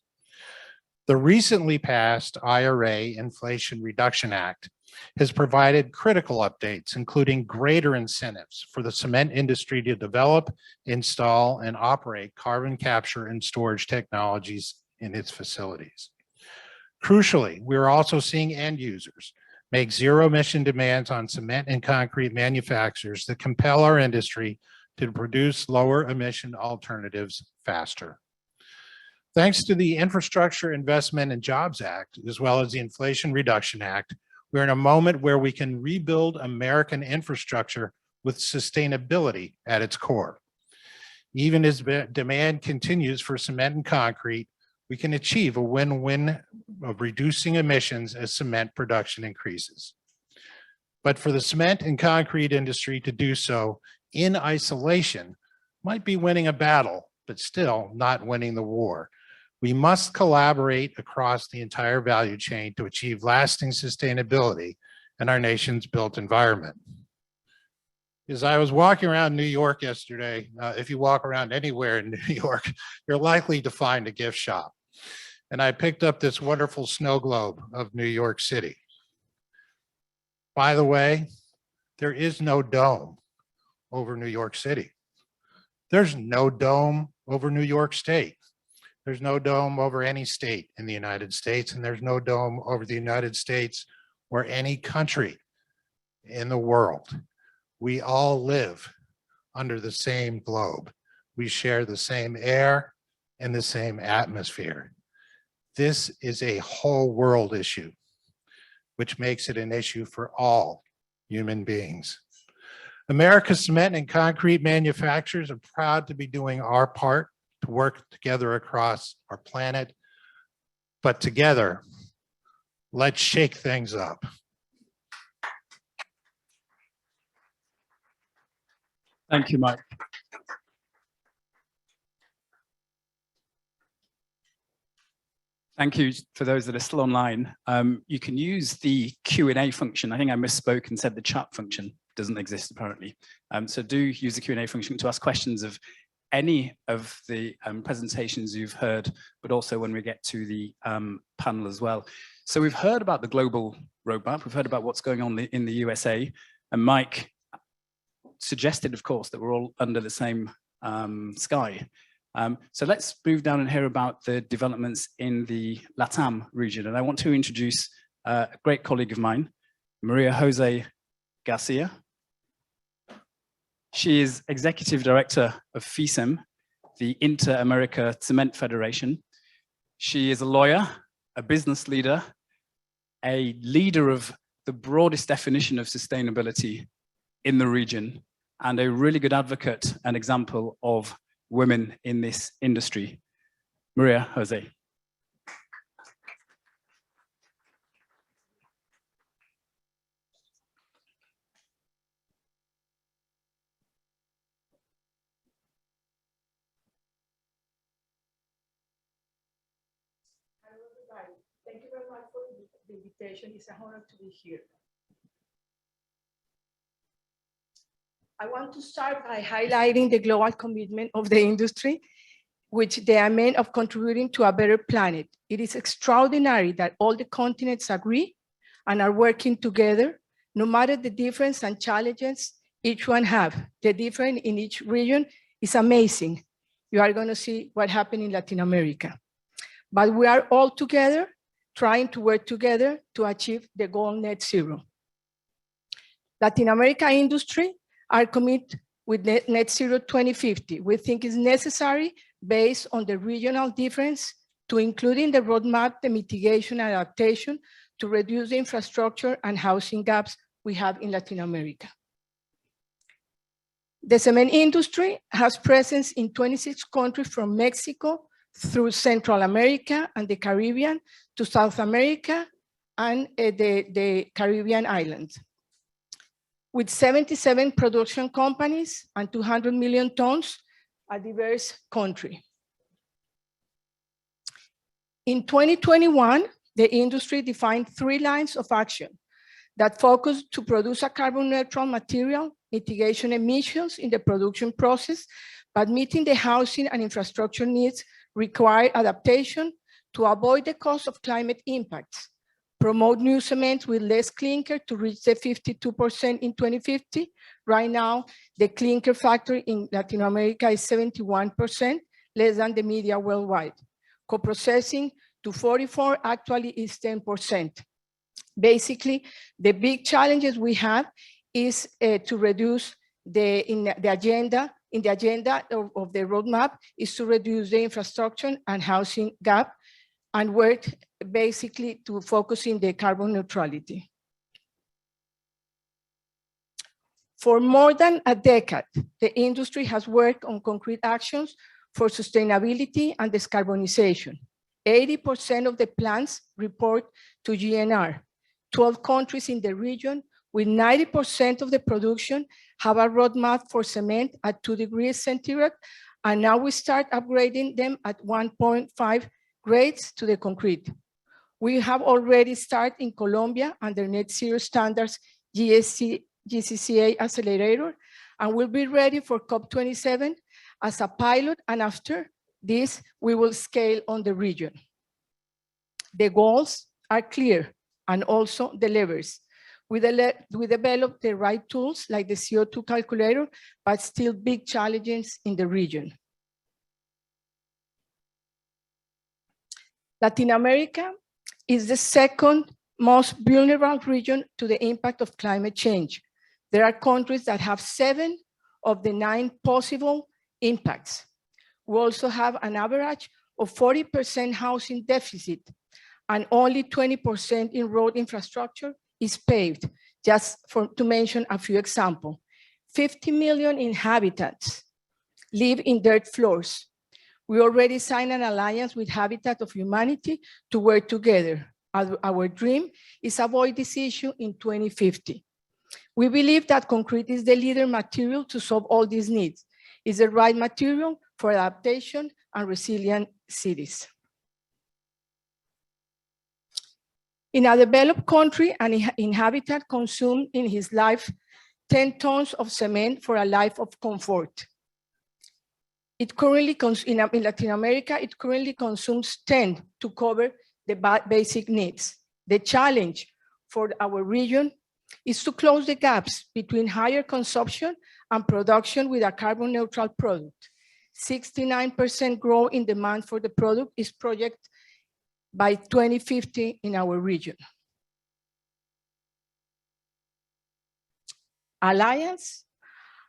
The recently passed IRA, Inflation Reduction Act, has provided critical updates, including greater incentives for the cement industry to develop, install, and operate carbon capture and storage technologies in its facilities. Crucially, we're also seeing end users make zero emission demands on cement and concrete manufacturers that compel our industry to produce lower emission alternatives faster. Thanks to the Infrastructure Investment and Jobs Act, as well as the Inflation Reduction Act, we're in a moment where we can rebuild American infrastructure with sustainability at its core. Even as demand continues for cement and concrete, we can achieve a win-win of reducing emissions as cement production increases. But for the cement and concrete industry to do so in isolation might be winning a battle, but still not winning the war. We must collaborate across the entire value chain to achieve lasting sustainability in our nation's built environment. As I was walking around New York yesterday, if you walk around anywhere in New York, you're likely to find a gift shop. And I picked up this wonderful snow globe of New York City. By the way, there is no dome over New York City. There's no dome over New York State. There's no dome over any state in the United States, and there's no dome over the United States or any country in the world. We all live under the same globe. We share the same air and the same atmosphere. This is a whole world issue, which makes it an issue for all human beings. America's cement and concrete manufacturers are proud to be doing our part to work together across our planet, but together, let's shake things up. Thank you, Mike. Thank you for those that are still online. You can use the Q&A function. I think I misspoke and said the chat function doesn't exist apparently. So do use the Q&A function to ask questions of any of the presentations you've heard, but also when we get to the panel as well. So we've heard about the global roadmap. We've heard about what's going on in the USA. And Mike suggested, of course, that we're all under the same sky. So let's move down and hear about the developments in the LATAM region. And I want to introduce a great colleague of mine, Maria Jose Garcia. She is Executive Director of FICEM, the Inter-America Cement Federation. She is a lawyer, a business leader, a leader of the broadest definition of sustainability in the region, and a really good advocate and example of women in this industry. Maria Jose. Hello, everybody. Thank you very much for the invitation. It's an honor to be here. I want to start by highlighting the global commitment of the industry, which they are meant of contributing to a better planet. It is extraordinary that all the continents agree and are working together, no matter the difference and challenges each one have. The difference in each region is amazing. You are going to see what happened in Latin America. But we are all together, trying to work together to achieve the goal net zero. Latin America industry are committed with net zero 2050. We think it's necessary based on the regional difference to include in the roadmap the mitigation and adaptation to reduce the infrastructure and housing gaps we have in Latin America. The cement industry has presence in 26 countries from Mexico through Central America and the Caribbean to South America and the Caribbean islands. With 77 production companies and 200 million tons, a diverse country. In 2021, the industry defined 3 lines of action that focus to produce a carbon neutral material, mitigation emissions in the production process, but meeting the housing and infrastructure needs require adaptation to avoid the cost of climate impacts, promote new cements with less clinker to reach the 52% in 2050. Right now, the clinker factor in Latin America is 71%, less than the median worldwide. Co-processing to 44 actually is 10%. Basically, the big challenges we have is to reduce the agenda in the agenda of the roadmap is to reduce the infrastructure and housing gap and work basically to focus in the carbon neutrality. For more than a decade, the industry has worked on concrete actions for sustainability and decarbonization. 80% of the plants report to GNR. 12 countries in the region with 90% of the production have a roadmap for cement at 2 degrees centigrade, and now we start upgrading them at 1.5 grades to the concrete. We have already started in Colombia under Net Zero Standards Gcca Accelerator, and we'll be ready for COP27 as a pilot, and after this, we will scale on the region. The goals are clear and also the levers. We developed the right tools like the CO2 calculator, but still big challenges in the region. Latin America is the second most vulnerable region to the impact of climate change. There are countries that have 7 of the 9 possible impacts. We also have an average of 40% housing deficit, and only 20% in road infrastructure is paved, just to mention a few examples. 50 million inhabitants live in dirt floors. We already signed an alliance with Habitat of Humanity to work together. Our dream is to avoid this issue in 2050. We believe that concrete is the leader material to solve all these needs. It's the right material for adaptation and resilient cities. In a developed country, an inhabitant consumes in his life 10 tons of cement for a life of comfort. It currently in Latin America, it currently consumes 10 to cover the basic needs. The challenge for our region is to close the gaps between higher consumption and production with a carbon neutral product. 69% growth in demand for the product is projected by 2050 in our region. Alliances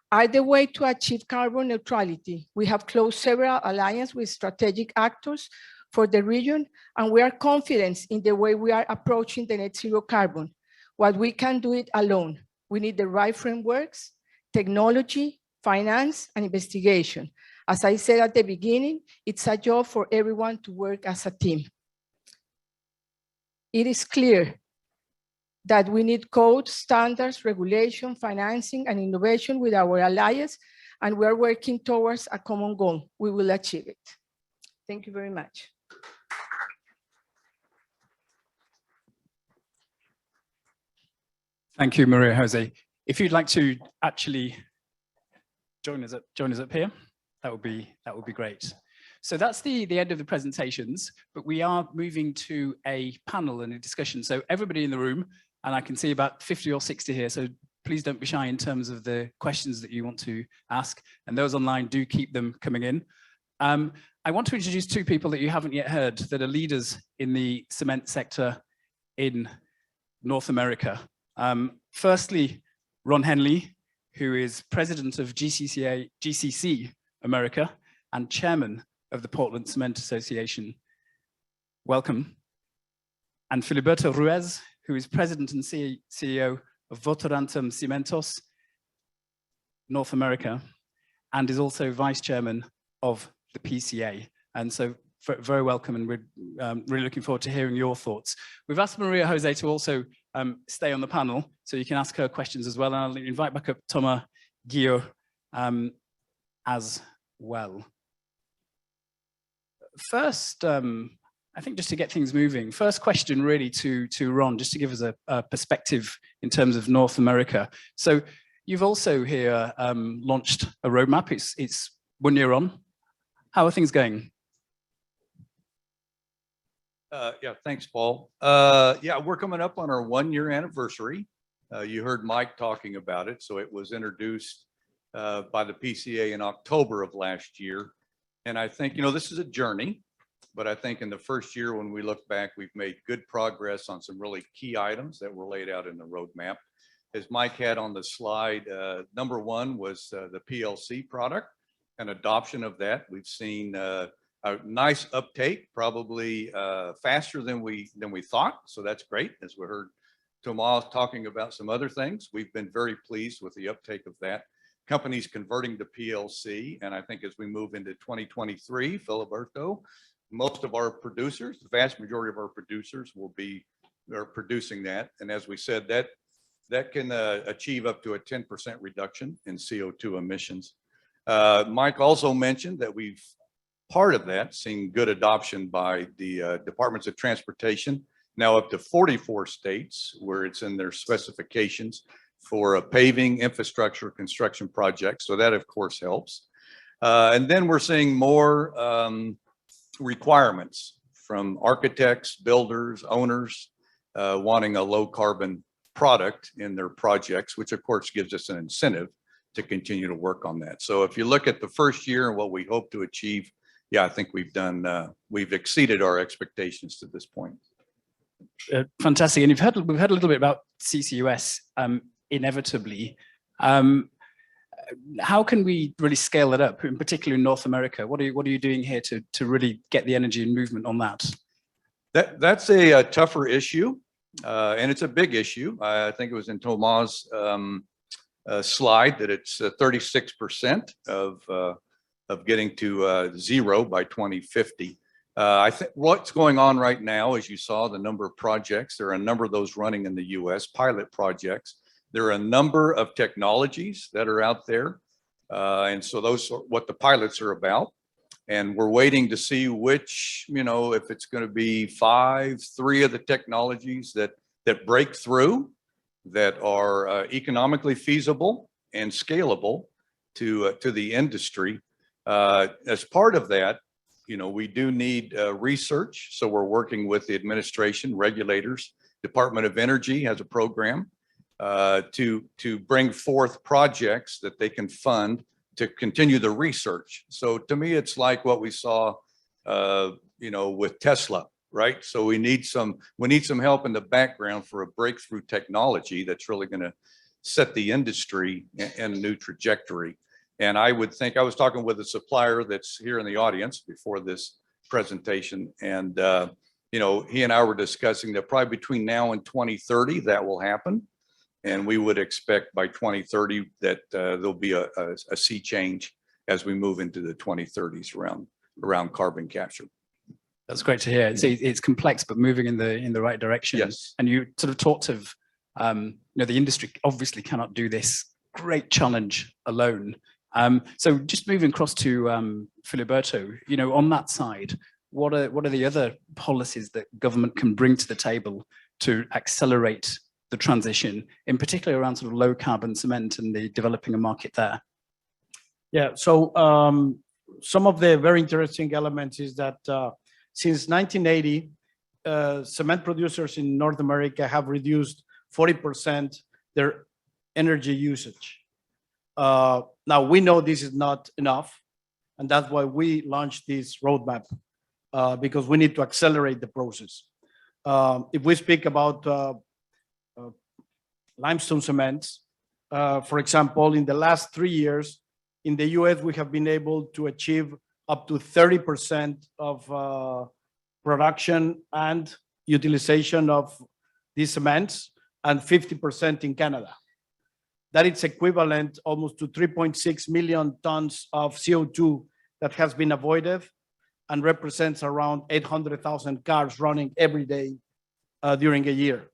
are the way to achieve carbon neutrality. We have closed several alliances with strategic actors for the region, and we are confident in the way we are approaching the net zero carbon. What we can do it alone. We need the right frameworks, technology, finance, and investigation. As I said at the beginning, it's a job for everyone to work as a team. It is clear that we need code, standards, regulation, financing, and innovation with our allies, and we're working towards a common goal. We will achieve it. Thank you very much. Thank you, Maria Jose. If you'd like to actually join us up here, that would be great. So that's the end of the presentations, but we are moving to a panel and a discussion. So everybody in the room, and I can see about 50 or 60 here, so please don't be shy in terms of the questions that you want to ask, and those online, do keep them coming in. I want to introduce 2 people that you haven't yet heard that are leaders in the cement sector in North America. Firstly, Ron Henley, who is president of GCC America and chairman of the Portland Cement Association. Welcome. And Filiberto Ruiz, who is president and CEO of Votorantim Cimentos North America, and is also vice chairman of the PCA. And so very welcome, and we're really looking forward to hearing your thoughts. We've asked Maria Jose to also stay on the panel, so you can ask her questions as well. And I'll invite back up Thomas Guillot as well. First, I think just to get things moving, first question really to Ron, just to give us a perspective in terms of North America. So you've also here launched a roadmap. It's 1 year on. How are things going? Yeah, thanks, Paul. Yeah, we're coming up on our 1 year anniversary. You heard Mike talking about it. So it was introduced by the PCA in October of last year. And I think, this is a journey, but I think in the first year, when we look back, we've made good progress on some really key items that were laid out in the roadmap. as Mike had on the slide, number one was the PLC product and adoption of that. We've seen a nice uptake, probably faster than we thought. So that's great. As we heard Tomas talking about some other things, we've been very pleased with the uptake of that. Companies converting to PLC, and I think as we move into 2023, Filiberto, most of our producers, the vast majority of our producers are producing that. And as we said, that can achieve up to a 10% reduction in CO2 emissions. Mike also mentioned that we've part of that seen good adoption by the departments of transportation, now up to 44 states where it's in their specifications for a paving infrastructure construction project. So that of course helps. And then we're seeing more requirements from architects, builders, owners wanting a low carbon product in their projects, which of course gives us an incentive to continue to work on that. So if you look at the first year and what we hope to achieve, yeah, I think we've exceeded our expectations to this point. Fantastic. And we've heard a little bit about CCUS inevitably. How can we really scale it up, in particular in North America? What are you doing here to really get the energy and movement on that? That's a tougher issue, and it's a big issue. I think it was in Tomas' slide that it's 36% of getting to zero by 2050. I think what's going on right now, as you saw, the number of projects, there are a number of those running in the US, pilot projects. There are a number of technologies that are out there. And so those are what the pilots are about. And we're waiting to see which, if it's going to be three of the technologies that break through, that are economically feasible and scalable to the industry. As part of that, we do need research. So we're working with the administration, regulators. Department of Energy has a program to bring forth projects that they can fund to continue the research. So to me, it's like what we saw, with Tesla, right? So we need some help in the background for a breakthrough technology that's really going to set the industry in a new trajectory. And I would think, I was talking with a supplier that's here in the audience before this presentation, and he and I were discussing that probably between now and 2030 that will happen. And we would expect by 2030 that there'll be a sea change as we move into the 2030s around carbon capture. That's great to hear. It's complex, but moving in the right direction. Yes. And you sort of talked of, the industry obviously cannot do this great challenge alone. So just moving across to Filiberto, on that side, what are the other policies that government can bring to the table to accelerate the transition, in particular around sort of low carbon cement and the developing a market there? Yeah, so some of the very interesting elements is that since 1980, cement producers in North America have reduced 40% their energy usage. Now we know this is not enough, and that's why we launched this roadmap, because we need to accelerate the process. If we speak about limestone cements, for example, in the last 3 years, in the US, we have been able to achieve up to 30% of production and utilization of these cements, and 50% in Canada. That is equivalent almost to 3.6 million tons of CO2 that has been avoided, and represents around 800,000 cars running every day during a year.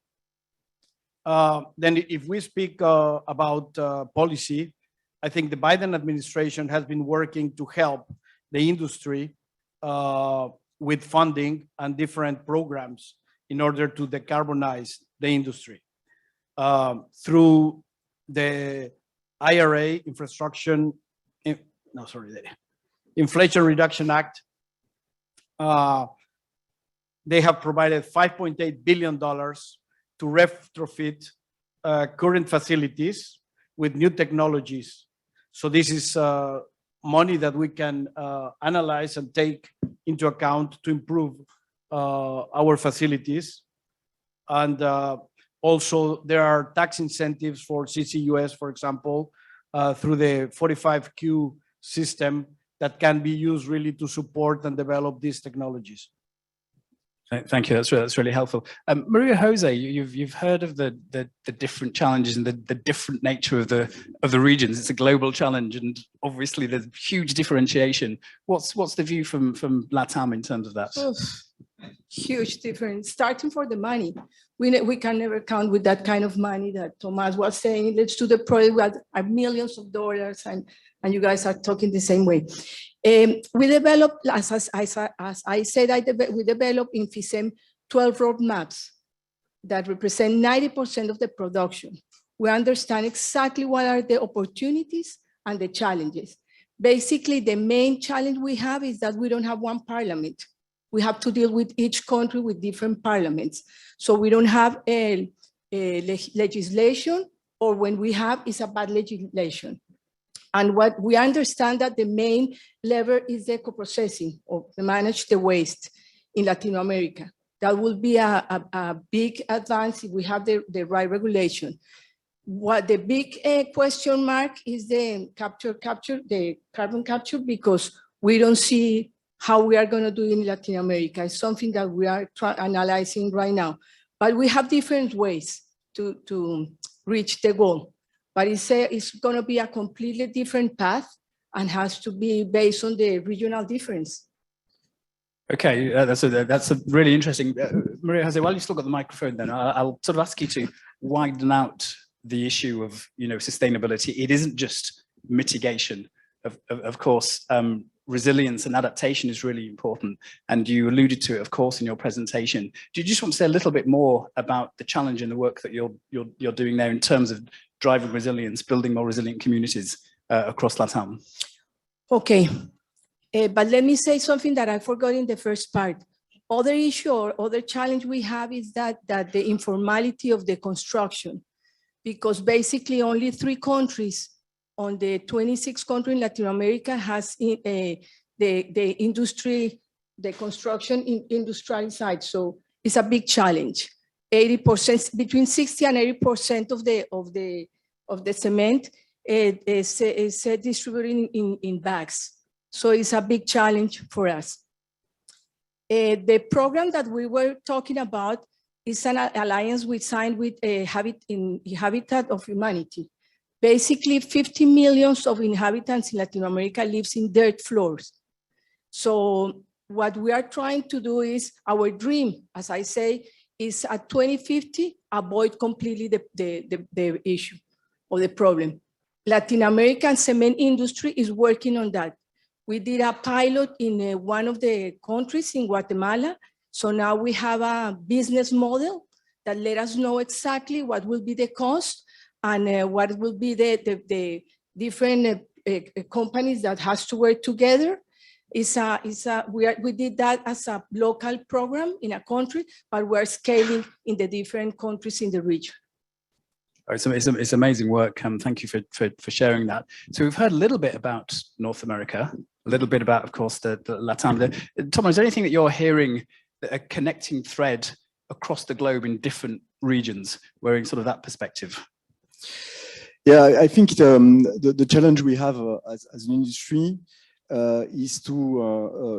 Then if we speak about policy, I think the Biden administration has been working to help the industry with funding and different programs in order to decarbonize the industry. Through the IRA, Inflation Reduction Act, they have provided $5.8 billion to retrofit current facilities with new technologies. So this is money that we can analyze and take into account to improve our facilities. And Also, there are tax incentives for CCUS, for example, through the 45Q system that can be used really to support and develop these technologies. Thank you. That's really helpful. Maria Jose, you've heard of the different challenges and the different nature of the regions. It's a global challenge, and obviously there's huge differentiation. What's the view from LATAM in terms of that? Huge difference. Starting for the money, we can never count with that kind of money that Thomas was saying. Let's do the project with millions of dollars, and you guys are talking the same way. We developed, as I said, we developed in FISEM 12 roadmaps that represent 90% of the production. We understand exactly what are the opportunities and the challenges. Basically, the main challenge we have is that we don't have one parliament. We have to deal with each country with different parliaments. So we don't have a legislation, or when we have, it's a bad legislation. And what we understand that the main lever is the co-processing, or to manage the waste in Latin America. That will be a big advance if we have the right regulation. What the big question mark is the the carbon capture, because we don't see how we are going to do it in Latin America. It's something that we are analyzing right now. But we have different ways to reach the goal. But it's going to be a completely different path and has to be based on the regional difference. Okay, that's a really interesting. Maria Jose, while you still got the microphone, then I'll sort of ask you to widen out the issue of sustainability. It isn't just mitigation. Of course, resilience and adaptation is really important, and you alluded to it, of course, in your presentation. Do you just want to say a little bit more about the challenge and the work that you're doing there in terms of driving resilience, building more resilient communities across LATAM? Okay, but let me say something that I forgot in the first part. Other issue or other challenge we have is that the informality of the construction, because basically only 3 countries on the 26 countries in Latin America has the industry, the construction industrial side. So it's a big challenge. 80%, between 60 and 80% of the cement is distributed in bags. So it's a big challenge for us. The program that we were talking about is an alliance we signed with Habitat of Humanity. Basically, 50 million of inhabitants in Latin America lives in dirt floors. So what we are trying to do is, our dream, as I say, is at 2050, avoid completely the issue or the problem. Latin American cement industry is working on that. We did a pilot in one of the countries in Guatemala. So now we have a business model that let us know exactly what will be the cost and what will be the different companies that has to work together. We did that as a local program in a country, but we're scaling in the different countries in the region. It's amazing work. Thank you for sharing that. So we've heard a little bit about North America, a little bit about, of course, the LATAM. Thomas, is there anything that you're hearing, a connecting thread across the globe in different regions, wearing sort of that perspective? Yeah, I think the challenge we have as an industry is to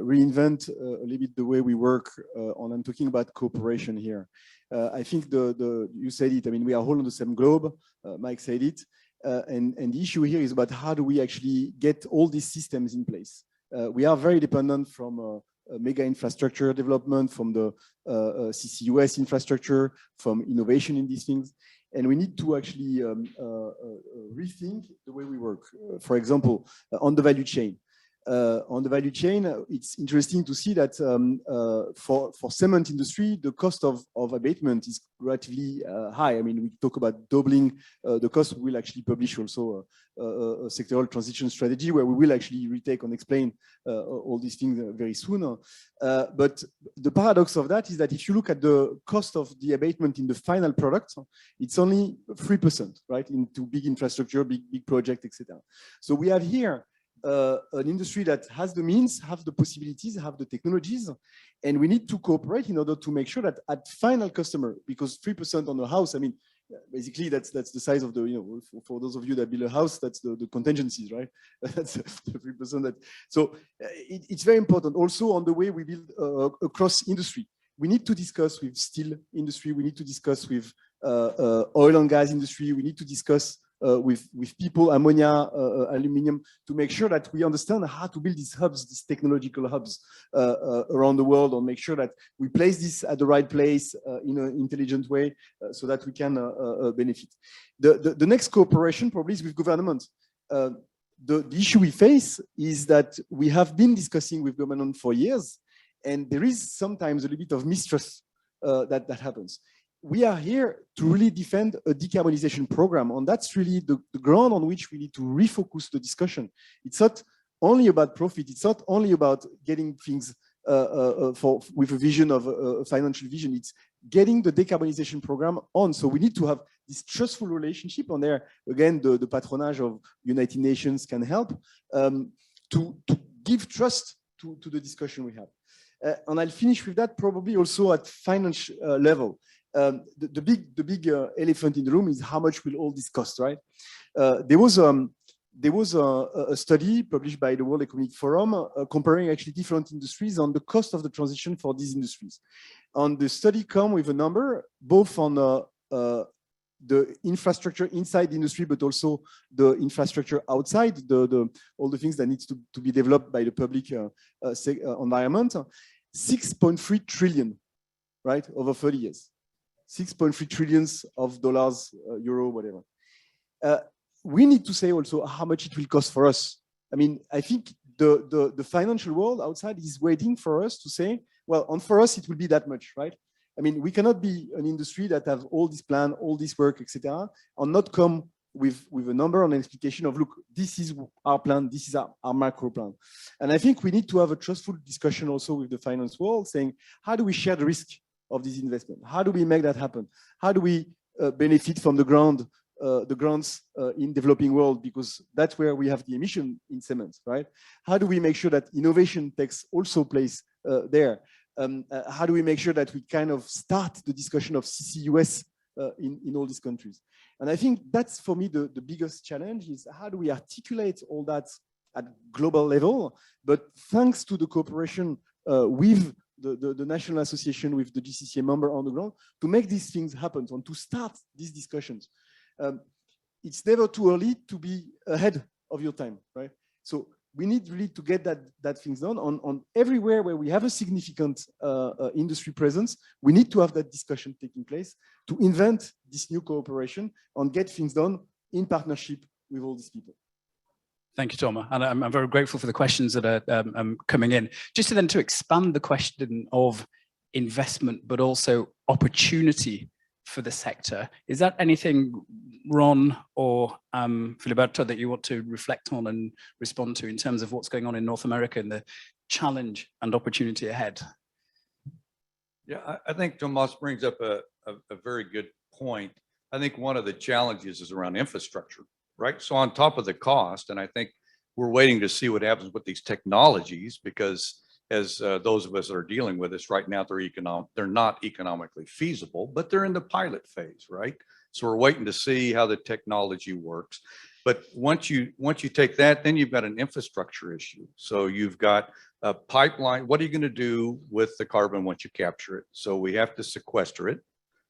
reinvent a little bit the way we work on. I'm talking about cooperation here. I think you said it. I mean, we are all on the same globe. Mike said it, and the issue here is about how do we actually get all these systems in place. We are very dependent from mega infrastructure development, from the CCUS infrastructure, from innovation in these things. And we need to actually rethink the way we work. For example, on the value chain. It's interesting to see that for cement industry, the cost of abatement is relatively high. I mean, we talk about doubling the cost. We will actually publish also a sectoral transition strategy where we will actually retake and explain all these things very soon. But the paradox of that is that if you look at the cost of the abatement in the final product, it's only 3%, right? Into big infrastructure, big project, etc. So we have here an industry that has the means, have the possibilities, have the technologies, and we need to cooperate in order to make sure that at final customer, because 3% on a house, I mean, basically that's the size of the, for those of you that build a house, that's the contingencies, right? That's the 3% that, so it's very important. Also on the way we build across industry, we need to discuss with steel industry, we need to discuss with oil and gas industry, we need to discuss with people, ammonia, aluminum, to make sure that we understand how to build these hubs, these technological hubs around the world, or make sure that we place this at the right place in an intelligent way so that we can benefit. The next cooperation probably is with government. The issue we face is that we have been discussing with government for years, and there is sometimes a little bit of mistrust that happens. We are here to really defend a decarbonization program, and that's really the ground on which we need to refocus the discussion. It's not only about profit, it's not only about getting things with a vision of a financial vision, it's getting the decarbonization program on. So we need to have this trustful relationship on there. Again, the patronage of United Nations can help to give trust to the discussion we have. And I'll finish with that probably also at financial level. The big elephant in the room is how much will all this cost, right? There was a study published by the World Economic Forum comparing actually different industries on the cost of the transition for these industries. And the study come with a number both on the infrastructure inside the industry, but also the infrastructure outside, all the things that needs to be developed by the public environment. 6.3 trillion, right, over 30 years. 6.3 trillions of dollars, euro, whatever. We need to say also how much it will cost for us. I mean, I think the financial world outside is waiting for us to say, well, and for us, it will be that much, right? I mean, we cannot be an industry that have all this plan, all this work, etc., and not come with a number and an explication of, look, this is our plan, this is our macro plan. And I think we need to have a trustful discussion also with the finance world saying, how do we share the risk of this investment? How do we make that happen? How do we benefit from the grants in developing world? Because that's where we have the emission in cement, right? How do we make sure that innovation takes also place there? How do we make sure that we kind of start the discussion of CCUS in all these countries? And I think that's for me the biggest challenge is how do we articulate all that at global level, but thanks to the cooperation with the National Association, with the GCCA member on the ground, to make these things happen and to start these discussions. It's never too early to be ahead of your time, right? So we need really to get that things done on everywhere where we have a significant industry presence. We need to have that discussion taking place to invent this new cooperation and get things done in partnership with all these people. Thank you, Thomas. And I'm very grateful for the questions that are coming in. Just to expand the question of investment, but also opportunity for the sector. Is that anything, Ron or Filiberto, that you want to reflect on and respond to in terms of what's going on in North America and the challenge and opportunity ahead? Yeah, I think Tomas brings up a very good point. I think one of the challenges is around infrastructure, right? So on top of the cost, and I think we're waiting to see what happens with these technologies, because as those of us that are dealing with this right now, they're not economically feasible, but they're in the pilot phase, right? So we're waiting to see how the technology works. But once you take that, then you've got an infrastructure issue. So you've got a pipeline. What are you going to do with the carbon once you capture it? So we have to sequester it,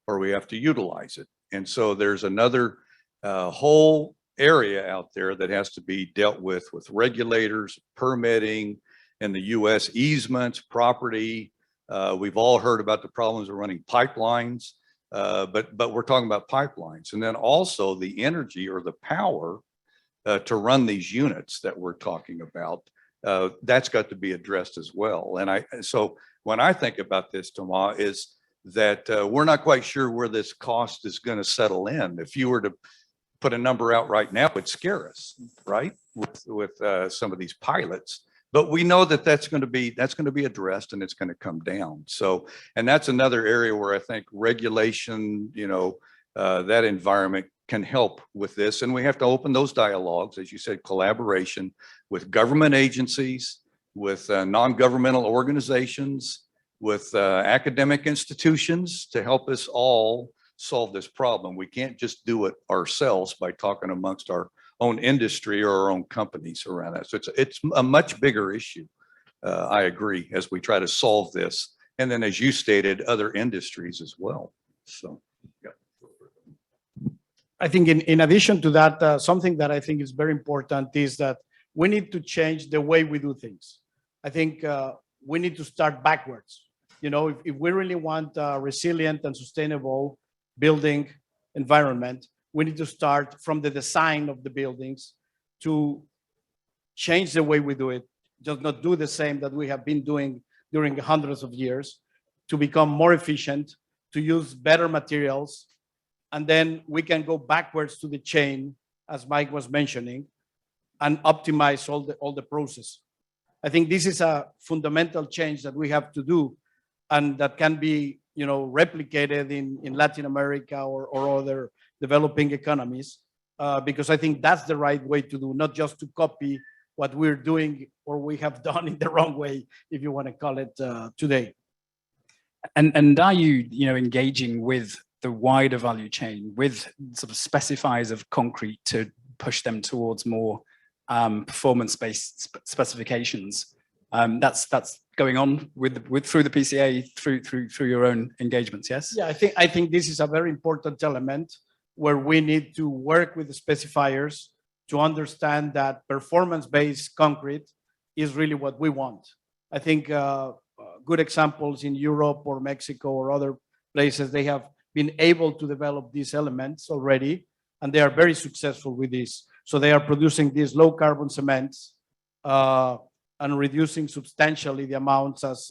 or we have to utilize it. And so there's another whole area out there that has to be dealt with regulators, permitting, in the US, easements, property. We've all heard about the problems of running pipelines, but we're talking about pipelines. And then also the energy or the power to run these units that we're talking about, that's got to be addressed as well. And so when I think about this, Thomas, is that we're not quite sure where this cost is going to settle in. If you were to put a number out right now, it would scare us, right? With some of these pilots. But we know that that's going to be addressed, and it's going to come down. So, and that's another area where I think regulation, that environment can help with this. And we have to open those dialogues, as you said, collaboration with government agencies, with non-governmental organizations, with academic institutions to help us all solve this problem. We can't just do it ourselves by talking amongst our own industry or our own companies around that. So it's a much bigger issue. I agree, as we try to solve this. And then, as you stated, other industries as well. So, yeah. I think in addition to that, something that I think is very important is that we need to change the way we do things. I think we need to start backwards. You know, if we really want a resilient and sustainable building environment, we need to start from the design of the buildings to change the way we do it, just not do the same that we have been doing during hundreds of years, to become more efficient, to use better materials, and then we can go backwards to the chain, as Mike was mentioning, and optimize all the process. I think this is a fundamental change that we have to do, and that can be, you know, replicated in Latin America or other developing economies, because I think that's the right way to do, not just to copy what we're doing or we have done in the wrong way, if you want to call it today. And are you, engaging with the wider value chain, with sort of specifiers of concrete to push them towards more performance-based specifications? That's going on through the PCA, through your own engagements, yes? Yeah, I think this is a very important element where we need to work with the specifiers to understand that performance-based concrete is really what we want. I think good examples in Europe or Mexico or other places, they have been able to develop these elements already, and they are very successful with this. So they are producing these low carbon cements and reducing substantially the amounts, as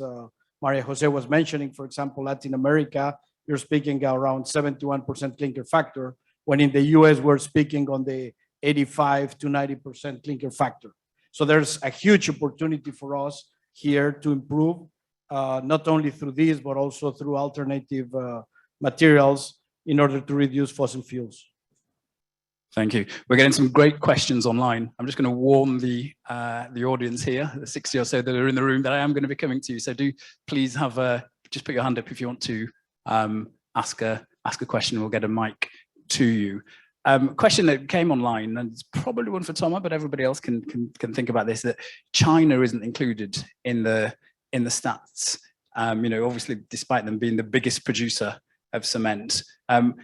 Maria Jose was mentioning. For example, Latin America, you're speaking around 71% clinker factor, when in the US we're speaking on the 85 to 90% clinker factor. So there's a huge opportunity for us here to improve, not only through this, but also through alternative materials in order to reduce fossil fuels. Thank you. We're getting some great questions online. I'm just going to warn the audience here, the 60 or so that are in the room, that I am going to be coming to you. So do please just put your hand up if you want to ask a question. We'll get a mic to you. Question that came online, and it's probably one for Thomas, but everybody else can think about this: that China isn't included in the stats. Obviously, despite them being the biggest producer of cement,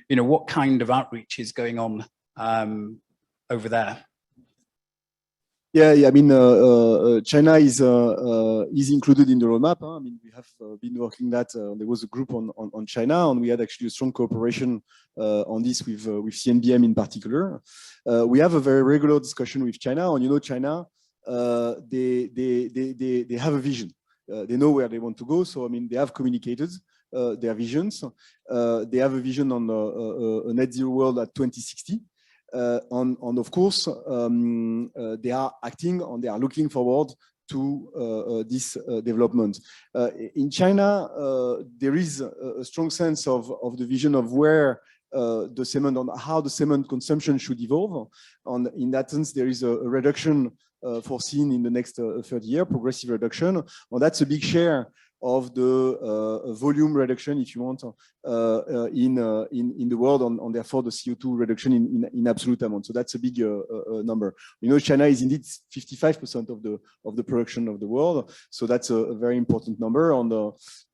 what kind of outreach is going on over there? Yeah. I mean, China is included in the roadmap. I mean, we have been working that. There was a group on China, and we had actually a strong cooperation on this with CNBM in particular. We have a very regular discussion with China, and China, they have a vision. They know where they want to go. So I mean, they have communicated their visions. They have a vision on a net zero world at 2060. Of course, they are acting and they are looking forward to this development. In China, there is a strong sense of the vision of where the cement, on how the cement consumption should evolve. And in that sense, there is a reduction foreseen in the next 30 year, progressive reduction. And that's a big share of the volume reduction, if you want, in the world, and therefore the CO2 reduction in absolute amount. So that's a big number. China is indeed 55% of the production of the world. So that's a very important number.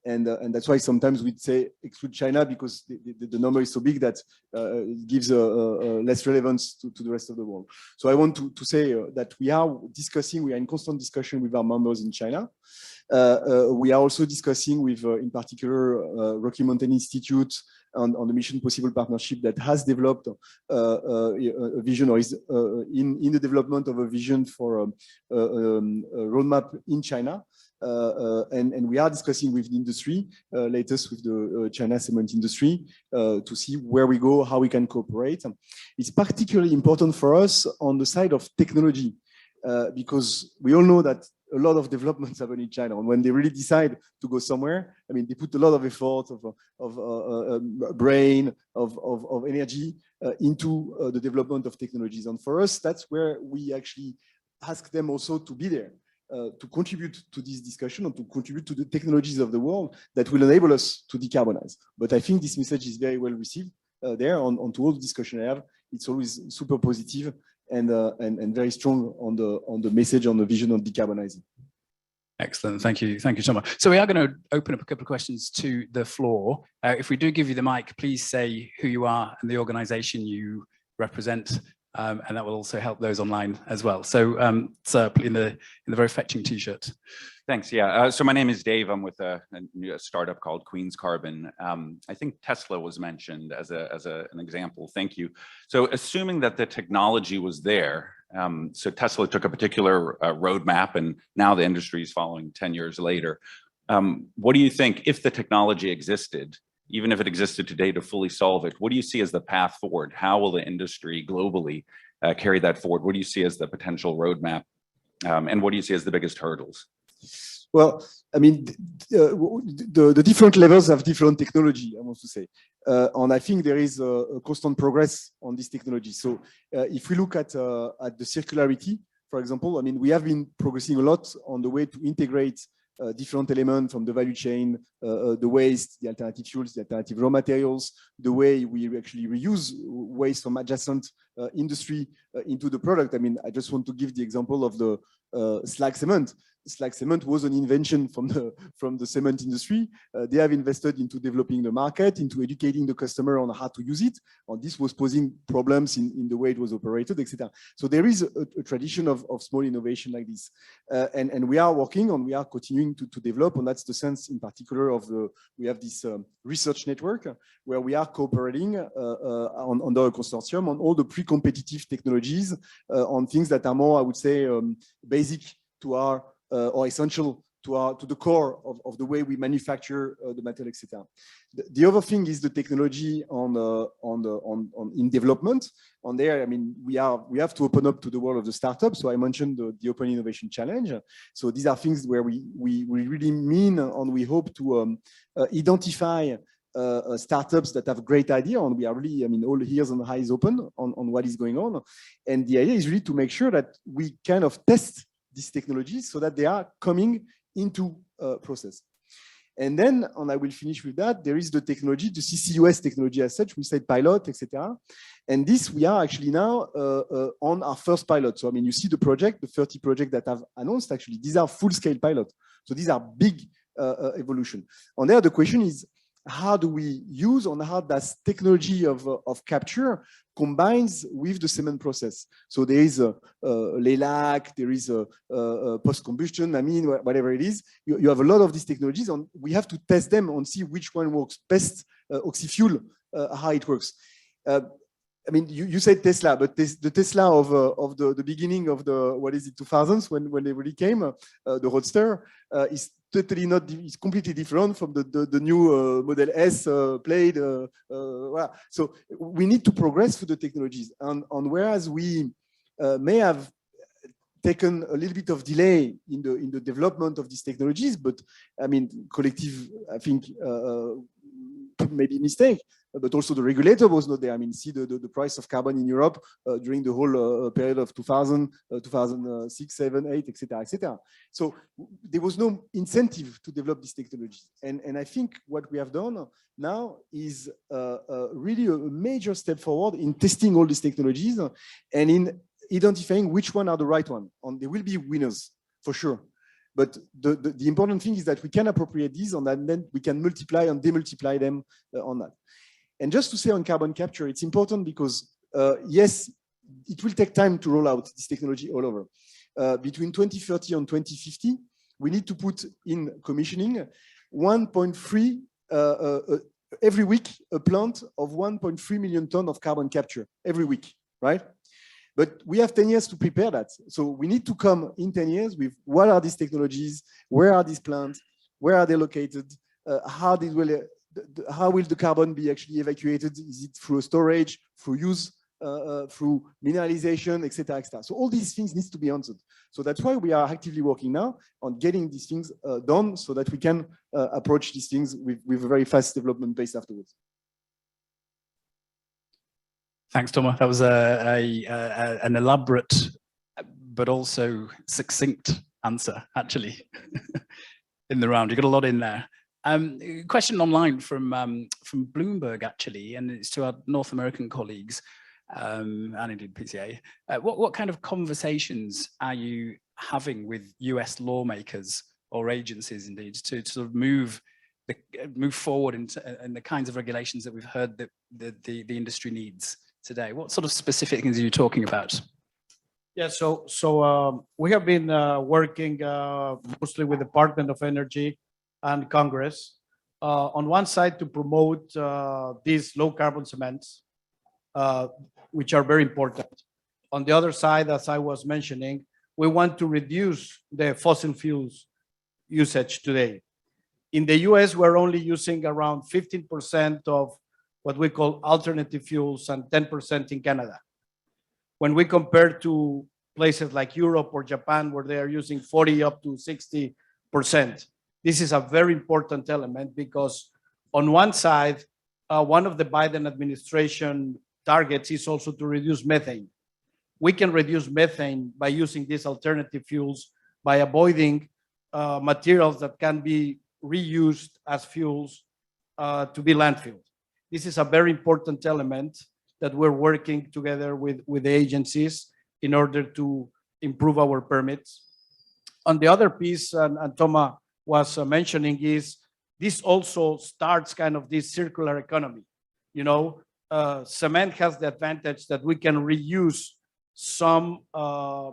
And that's why sometimes we'd say exclude China, because the number is so big that it gives less relevance to the rest of the world. So I want to say that we are in constant discussion with our members in China. We are also discussing with, in particular, Rocky Mountain Institute on the Mission Possible partnership that has developed a vision, or is in the development of a vision for a roadmap in China. And we are discussing with the industry, latest with the China cement industry, to see where we go, how we can cooperate. It's particularly important for us on the side of technology, because we all know that a lot of developments happen in China. And when they really decide to go somewhere, I mean, they put a lot of effort, of brain, of energy into the development of technologies. And for us, that's where we actually ask them also to be there, to contribute to this discussion and to contribute to the technologies of the world that will enable us to decarbonize. But I think this message is very well received there on all the discussion I have. It's always super positive and very strong on the message, on the vision of decarbonizing. Excellent, thank you so much. So we are going to open up a couple of questions to the floor. If we do give you the mic, please say who you are and the organization you represent, and that will also help those online as well. So, sir, in the very fetching t-shirt. Thanks. Yeah. So my name is Dave. I'm with a startup called Queen's Carbon. I think Tesla was mentioned as an example. Thank you. So assuming that the technology was there, so Tesla took a particular roadmap, and now the industry is following 10 years later. What do you think, if the technology existed, even if it existed today to fully solve it, what do you see as the path forward? How will the industry globally carry that forward? What do you see as the potential roadmap? And what do you see as the biggest hurdles? Well, I mean, the different levels have different technology, I want to say. And I think there is a constant progress on this technology. So if we look at the circularity, for example, I mean, we have been progressing a lot on the way to integrate different elements from the value chain, the waste, the alternative fuels, the alternative raw materials, the way we actually reuse waste from adjacent industry into the product. I mean, I just want to give the example of the slag cement. Slag cement was an invention from the cement industry. They have invested into developing the market, into educating the customer on how to use it. And this was posing problems in the way it was operated, etc. So there is a tradition of small innovation like this. And we are working on, we are continuing to develop, and that's the sense in particular of we have this research network where we are cooperating under a consortium on all the pre-competitive technologies, on things that are more, I would say, basic to our or essential to the core of the way we manufacture the material, etc. The other thing is the technology in development. On there, I mean, we have to open up to the world of the startup. So I mentioned the Open Innovation Challenge. So these are things where we really mean and we hope to identify startups that have great idea, and we are really, I mean, all ears and eyes open on what is going on. And the idea is really to make sure that we kind of test these technologies so that they are coming into process. And then, and I will finish with that, there is the technology, the CCUS technology as such, we said pilot, etc. And this, we are actually now on our first pilot. So, I mean, you see the project, the 30 projects that have announced, actually, these are full-scale pilots. So these are big evolution. On there, the question is, how do we use, and how does technology of capture combines with the cement process? So there is a laylac, there is a post-combustion, I mean, whatever it is. You have a lot of these technologies, and we have to test them and see which one works best. Oxy-fuel, how it works. I mean, you said Tesla, but the Tesla of the beginning of the, what is it, 2000s, when they really came, the Roadster, is totally not, it's completely different from the new Model S Plaid. Voilà. So we need to progress through the technologies. And whereas we may have taken a little bit of delay in the development of these technologies, but I mean, collective, I think, maybe mistake, but also the regulator was not there. I mean, see the price of carbon in Europe during the whole period of 2000, 2006, 7, 8, etc., etc. So there was no incentive to develop these technologies. And I think what we have done now is really a major step forward in testing all these technologies and in identifying which one are the right one. And there will be winners, for sure. But the important thing is that we can appropriate these and then we can multiply and demultiply them on that. And just to say on carbon capture, it's important because, yes, it will take time to roll out this technology all over. Between 2030 and 2050, we need to put in commissioning 1.3, every week, a plant of 1.3 million tons of carbon capture every week, right? But we have 10 years to prepare that. So we need to come in 10 years with what are these technologies, where are these plants, where are they located, how will the carbon be actually evacuated? Is it through storage, through use through mineralization, etc., etc. So all these things need to be answered. So that's why we are actively working now on getting these things done so that we can approach these things with a very fast development pace afterwards. Thanks, Thomas. That was an elaborate but also succinct answer, actually, in the round. You got a lot in there. Question online from Bloomberg, actually, and it's to our North American colleagues and indeed PCA. What kind of conversations are you having with US lawmakers or agencies, indeed, to sort of move forward in the kinds of regulations that we've heard that the industry needs today? What sort of specific things are you talking about? Yeah, so we have been working mostly with the Department of Energy and Congress on one side to promote these low carbon cements, which are very important. On the other side, as I was mentioning, we want to reduce the fossil fuels usage today. In the US, we're only using around 15% of what we call alternative fuels and 10% in Canada. When we compare to places like Europe or Japan, where they are using 40 up to 60%, this is a very important element because on one side, one of the Biden administration targets is also to reduce methane. We can reduce methane by using these alternative fuels, by avoiding materials that can be reused as fuels to be landfilled. This is a very important element that we're working together with the agencies in order to improve our permits. On the other piece, and Thomas was mentioning, is this also starts kind of this circular economy. You know, cement has the advantage that we can reuse some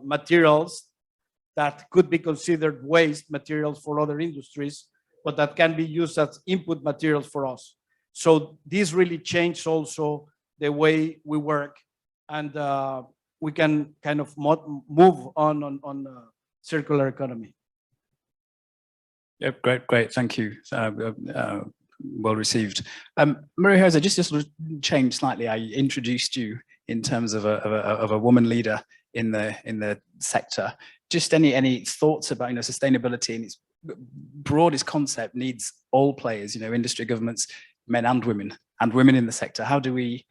materials that could be considered waste materials for other industries, but that can be used as input materials for us. So this really changed also the way we work, and we can kind of move on circular economy. Yep, great, thank you. Well received. Maria Jose, just to sort of change slightly, I introduced you in terms of a woman leader in the sector. Just any thoughts about sustainability in its broadest concept needs all players, industry, governments, men and women in the sector. How do we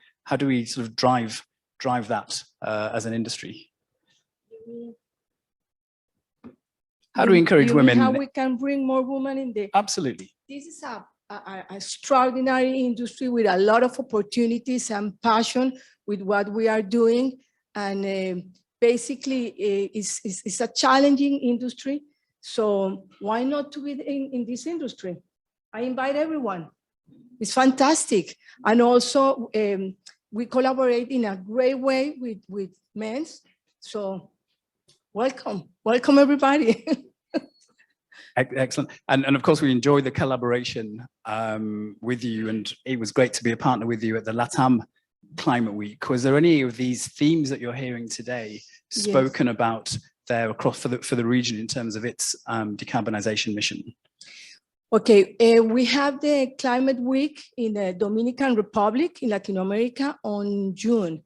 sort of drive that as an industry? How do we encourage women? How we can bring more women in there? Absolutely. This is a extraordinary industry with a lot of opportunities and passion with what we are doing, and basically it's a challenging industry. So why not to be in this industry? I invite everyone. It's fantastic, and also we collaborate in a great way with men. So welcome everybody. Excellent. And of course, we enjoy the collaboration with you, and it was great to be a partner with you at the LATAM Climate Week. Was there any of these themes that you're hearing today spoken about there across for the region in terms of its decarbonization mission? Okay, we have the Climate Week in the Dominican Republic in Latin America on June,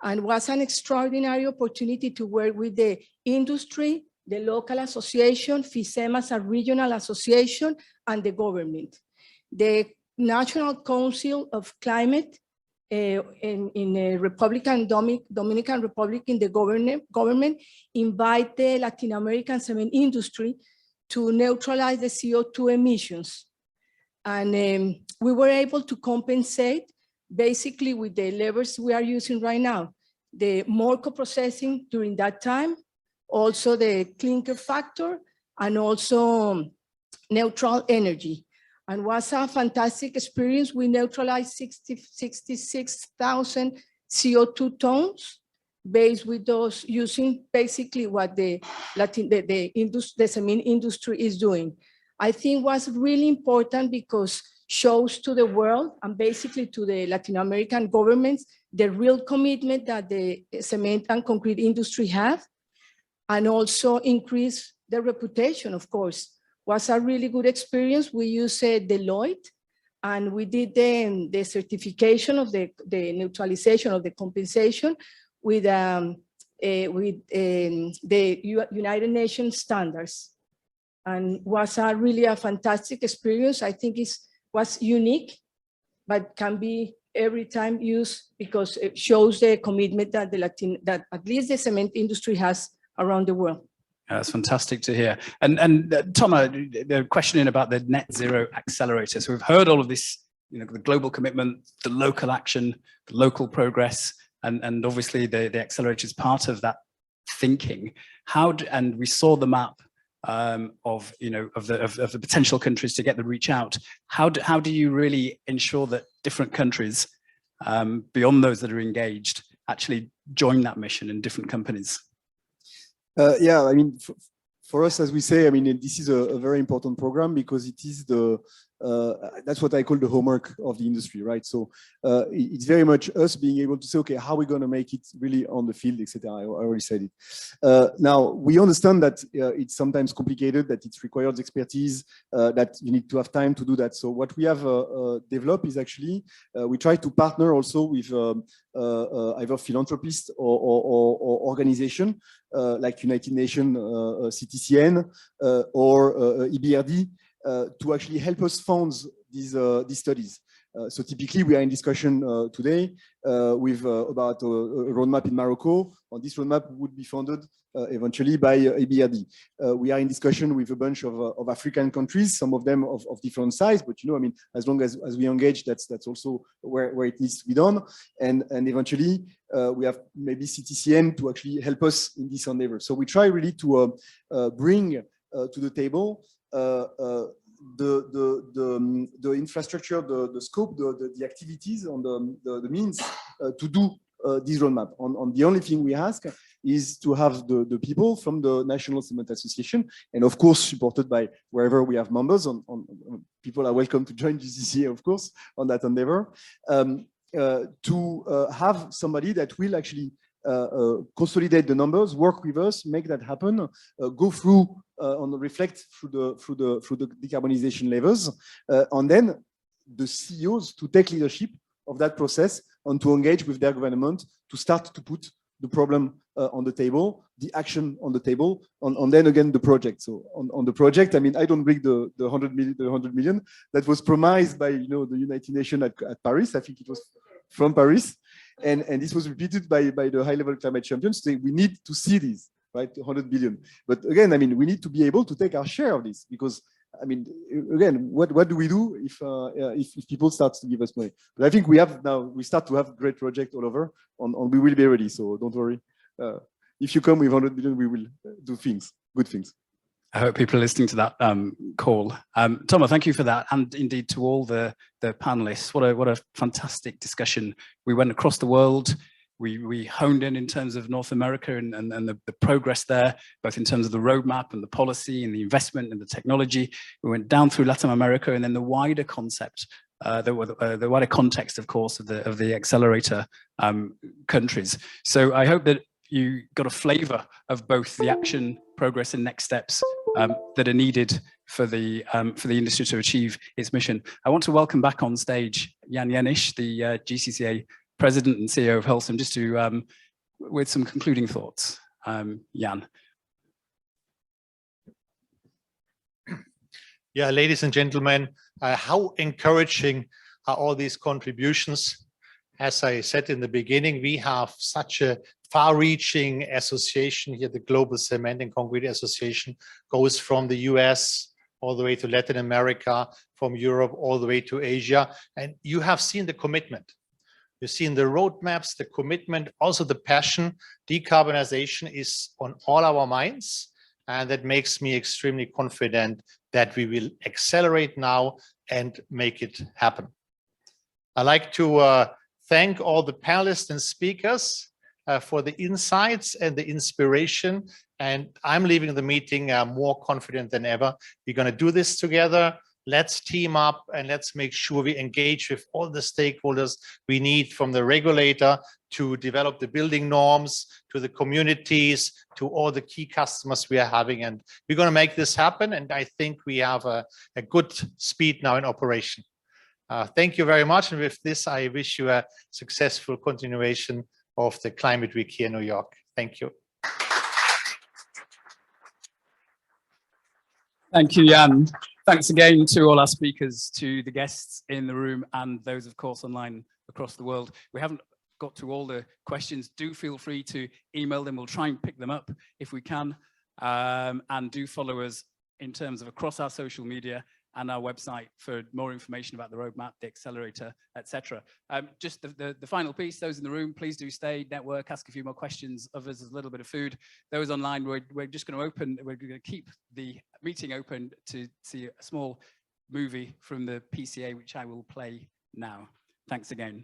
and was an extraordinary opportunity to work with the industry, the local association, FISEM as a regional association, and the government. The National Council of Climate in the Dominican Republic in the government invite the Latin American cement industry to neutralize the CO2 emissions. And we were able to compensate basically with the levers we are using right now, the more co-processing during that time, also the clinker factor, and also neutral energy. And was a fantastic experience. We neutralized 66,000 CO2 tons based with those, using basically what the cement industry is doing. I think was really important because shows to the world and basically to the Latin American governments the real commitment that the cement and concrete industry have, and also increase their reputation, of course. Was a really good experience. We use Deloitte And we did the certification of the neutralization of the compensation with the United Nations standards. And was really a fantastic experience. I think it was unique, but can be every time used because it shows the commitment that that at least the cement industry has around the world. That's fantastic to hear. And Thomas, the questioning about the Net Zero Accelerator. So we've heard all of this, you know, the global commitment, the local action, the local progress, and obviously the accelerator is part of that thinking. And we saw the map of the potential countries to get the reach out. How do you really ensure that different countries beyond those that are engaged actually join that mission in different companies? Yeah, I mean, for us, as we say, I mean, this is a very important program because it is that's what I call the homework of the industry, right? So it's very much us being able to say, okay, how are we going to make it really on the field, etc. I already said it. Now, we understand that it's sometimes complicated, that it requires expertise, that you need to have time to do that. So what we have developed is actually, we try to partner also with either philanthropists or organization like United Nations, CTCN, or EBRD, to actually help us fund these studies. So typically we are in discussion today with about a roadmap in Morocco. On this roadmap would be funded eventually by EBRD. We are in discussion with a bunch of African countries, some of them of different size, but you know, I mean, as long as we engage, that's also where it needs to be done. And eventually we have maybe CTCN to actually help us in this endeavor. So we try really to bring to the table the infrastructure, the scope, the activities, on the means to do this roadmap. On the only thing we ask is to have the people from the National Cement Association, and of course supported by wherever we have members. People are welcome to join Gcca, of course, on that endeavor, to have somebody that will actually consolidate the numbers, work with us, make that happen, go through reflect through the decarbonization levels, and then the CEOs to take leadership of that process and to engage with their government to start to put the problem on the table, the action on the table, and then again the project. So on the project, I mean, I don't bring the 100 million that was promised by the United Nations at Paris. I think it was from Paris. And this was repeated by the high-level climate champions saying we need to see this, right, 100 billion. But again, I mean, we need to be able to take our share of this because, I mean, again, what do we do if people start to give us money? But I think we start to have great projects all over, and we will be ready. So don't worry. If you come with 100 billion, we will do things, good things. I hope people are listening to that call. Thomas, thank you for that, and indeed to all the panelists. What a fantastic discussion. We went across the world. We honed in terms of North America and the progress there, both in terms of the roadmap and the policy and the investment and the technology. We went down through Latin America and then the wider concept, the wider context, of course, of the accelerator countries. So I hope that you got a flavor of both the action, progress, and next steps that are needed for the industry to achieve its mission. I want to welcome back on stage Jan Jenisch, the Gcca President and CEO of Holcim, just to with some concluding thoughts. Jan. Yeah, ladies and gentlemen, how encouraging are all these contributions? As I said in the beginning, we have such a far-reaching association here. The Global Cement and Concrete Association goes from the US all the way to Latin America, from Europe all the way to Asia. And you have seen the commitment. You've seen the roadmaps, the commitment, also the passion. Decarbonization is on all our minds. And that makes me extremely confident that we will accelerate now and make it happen. I'd like to thank all the panelists and speakers for the insights and the inspiration. And I'm leaving the meeting more confident than ever. We're going to do this together. Let's team up and let's make sure we engage with all the stakeholders we need, from the regulator to develop the building norms, to the communities, to all the key customers we are having. And we're going to make this happen. And I think we have a good speed now in operation. Thank you very much. And with this, I wish you a successful continuation of the Climate Week here in New York. Thank you. Thank you, Jan. Thanks again to all our speakers, to the guests in the room, and those, of course, online across the world. We haven't got to all the questions. Do feel free to email them. We'll try and pick them up if we can. And do follow us in terms of across our social media and our website for more information about the roadmap, the accelerator, etc. Just the final piece, those in the room, please do stay, network, ask a few more questions. Others, there's a little bit of food. Those online, we're just going to we're going to keep the meeting open to see a small movie from the PCA, which I will play now. Thanks again.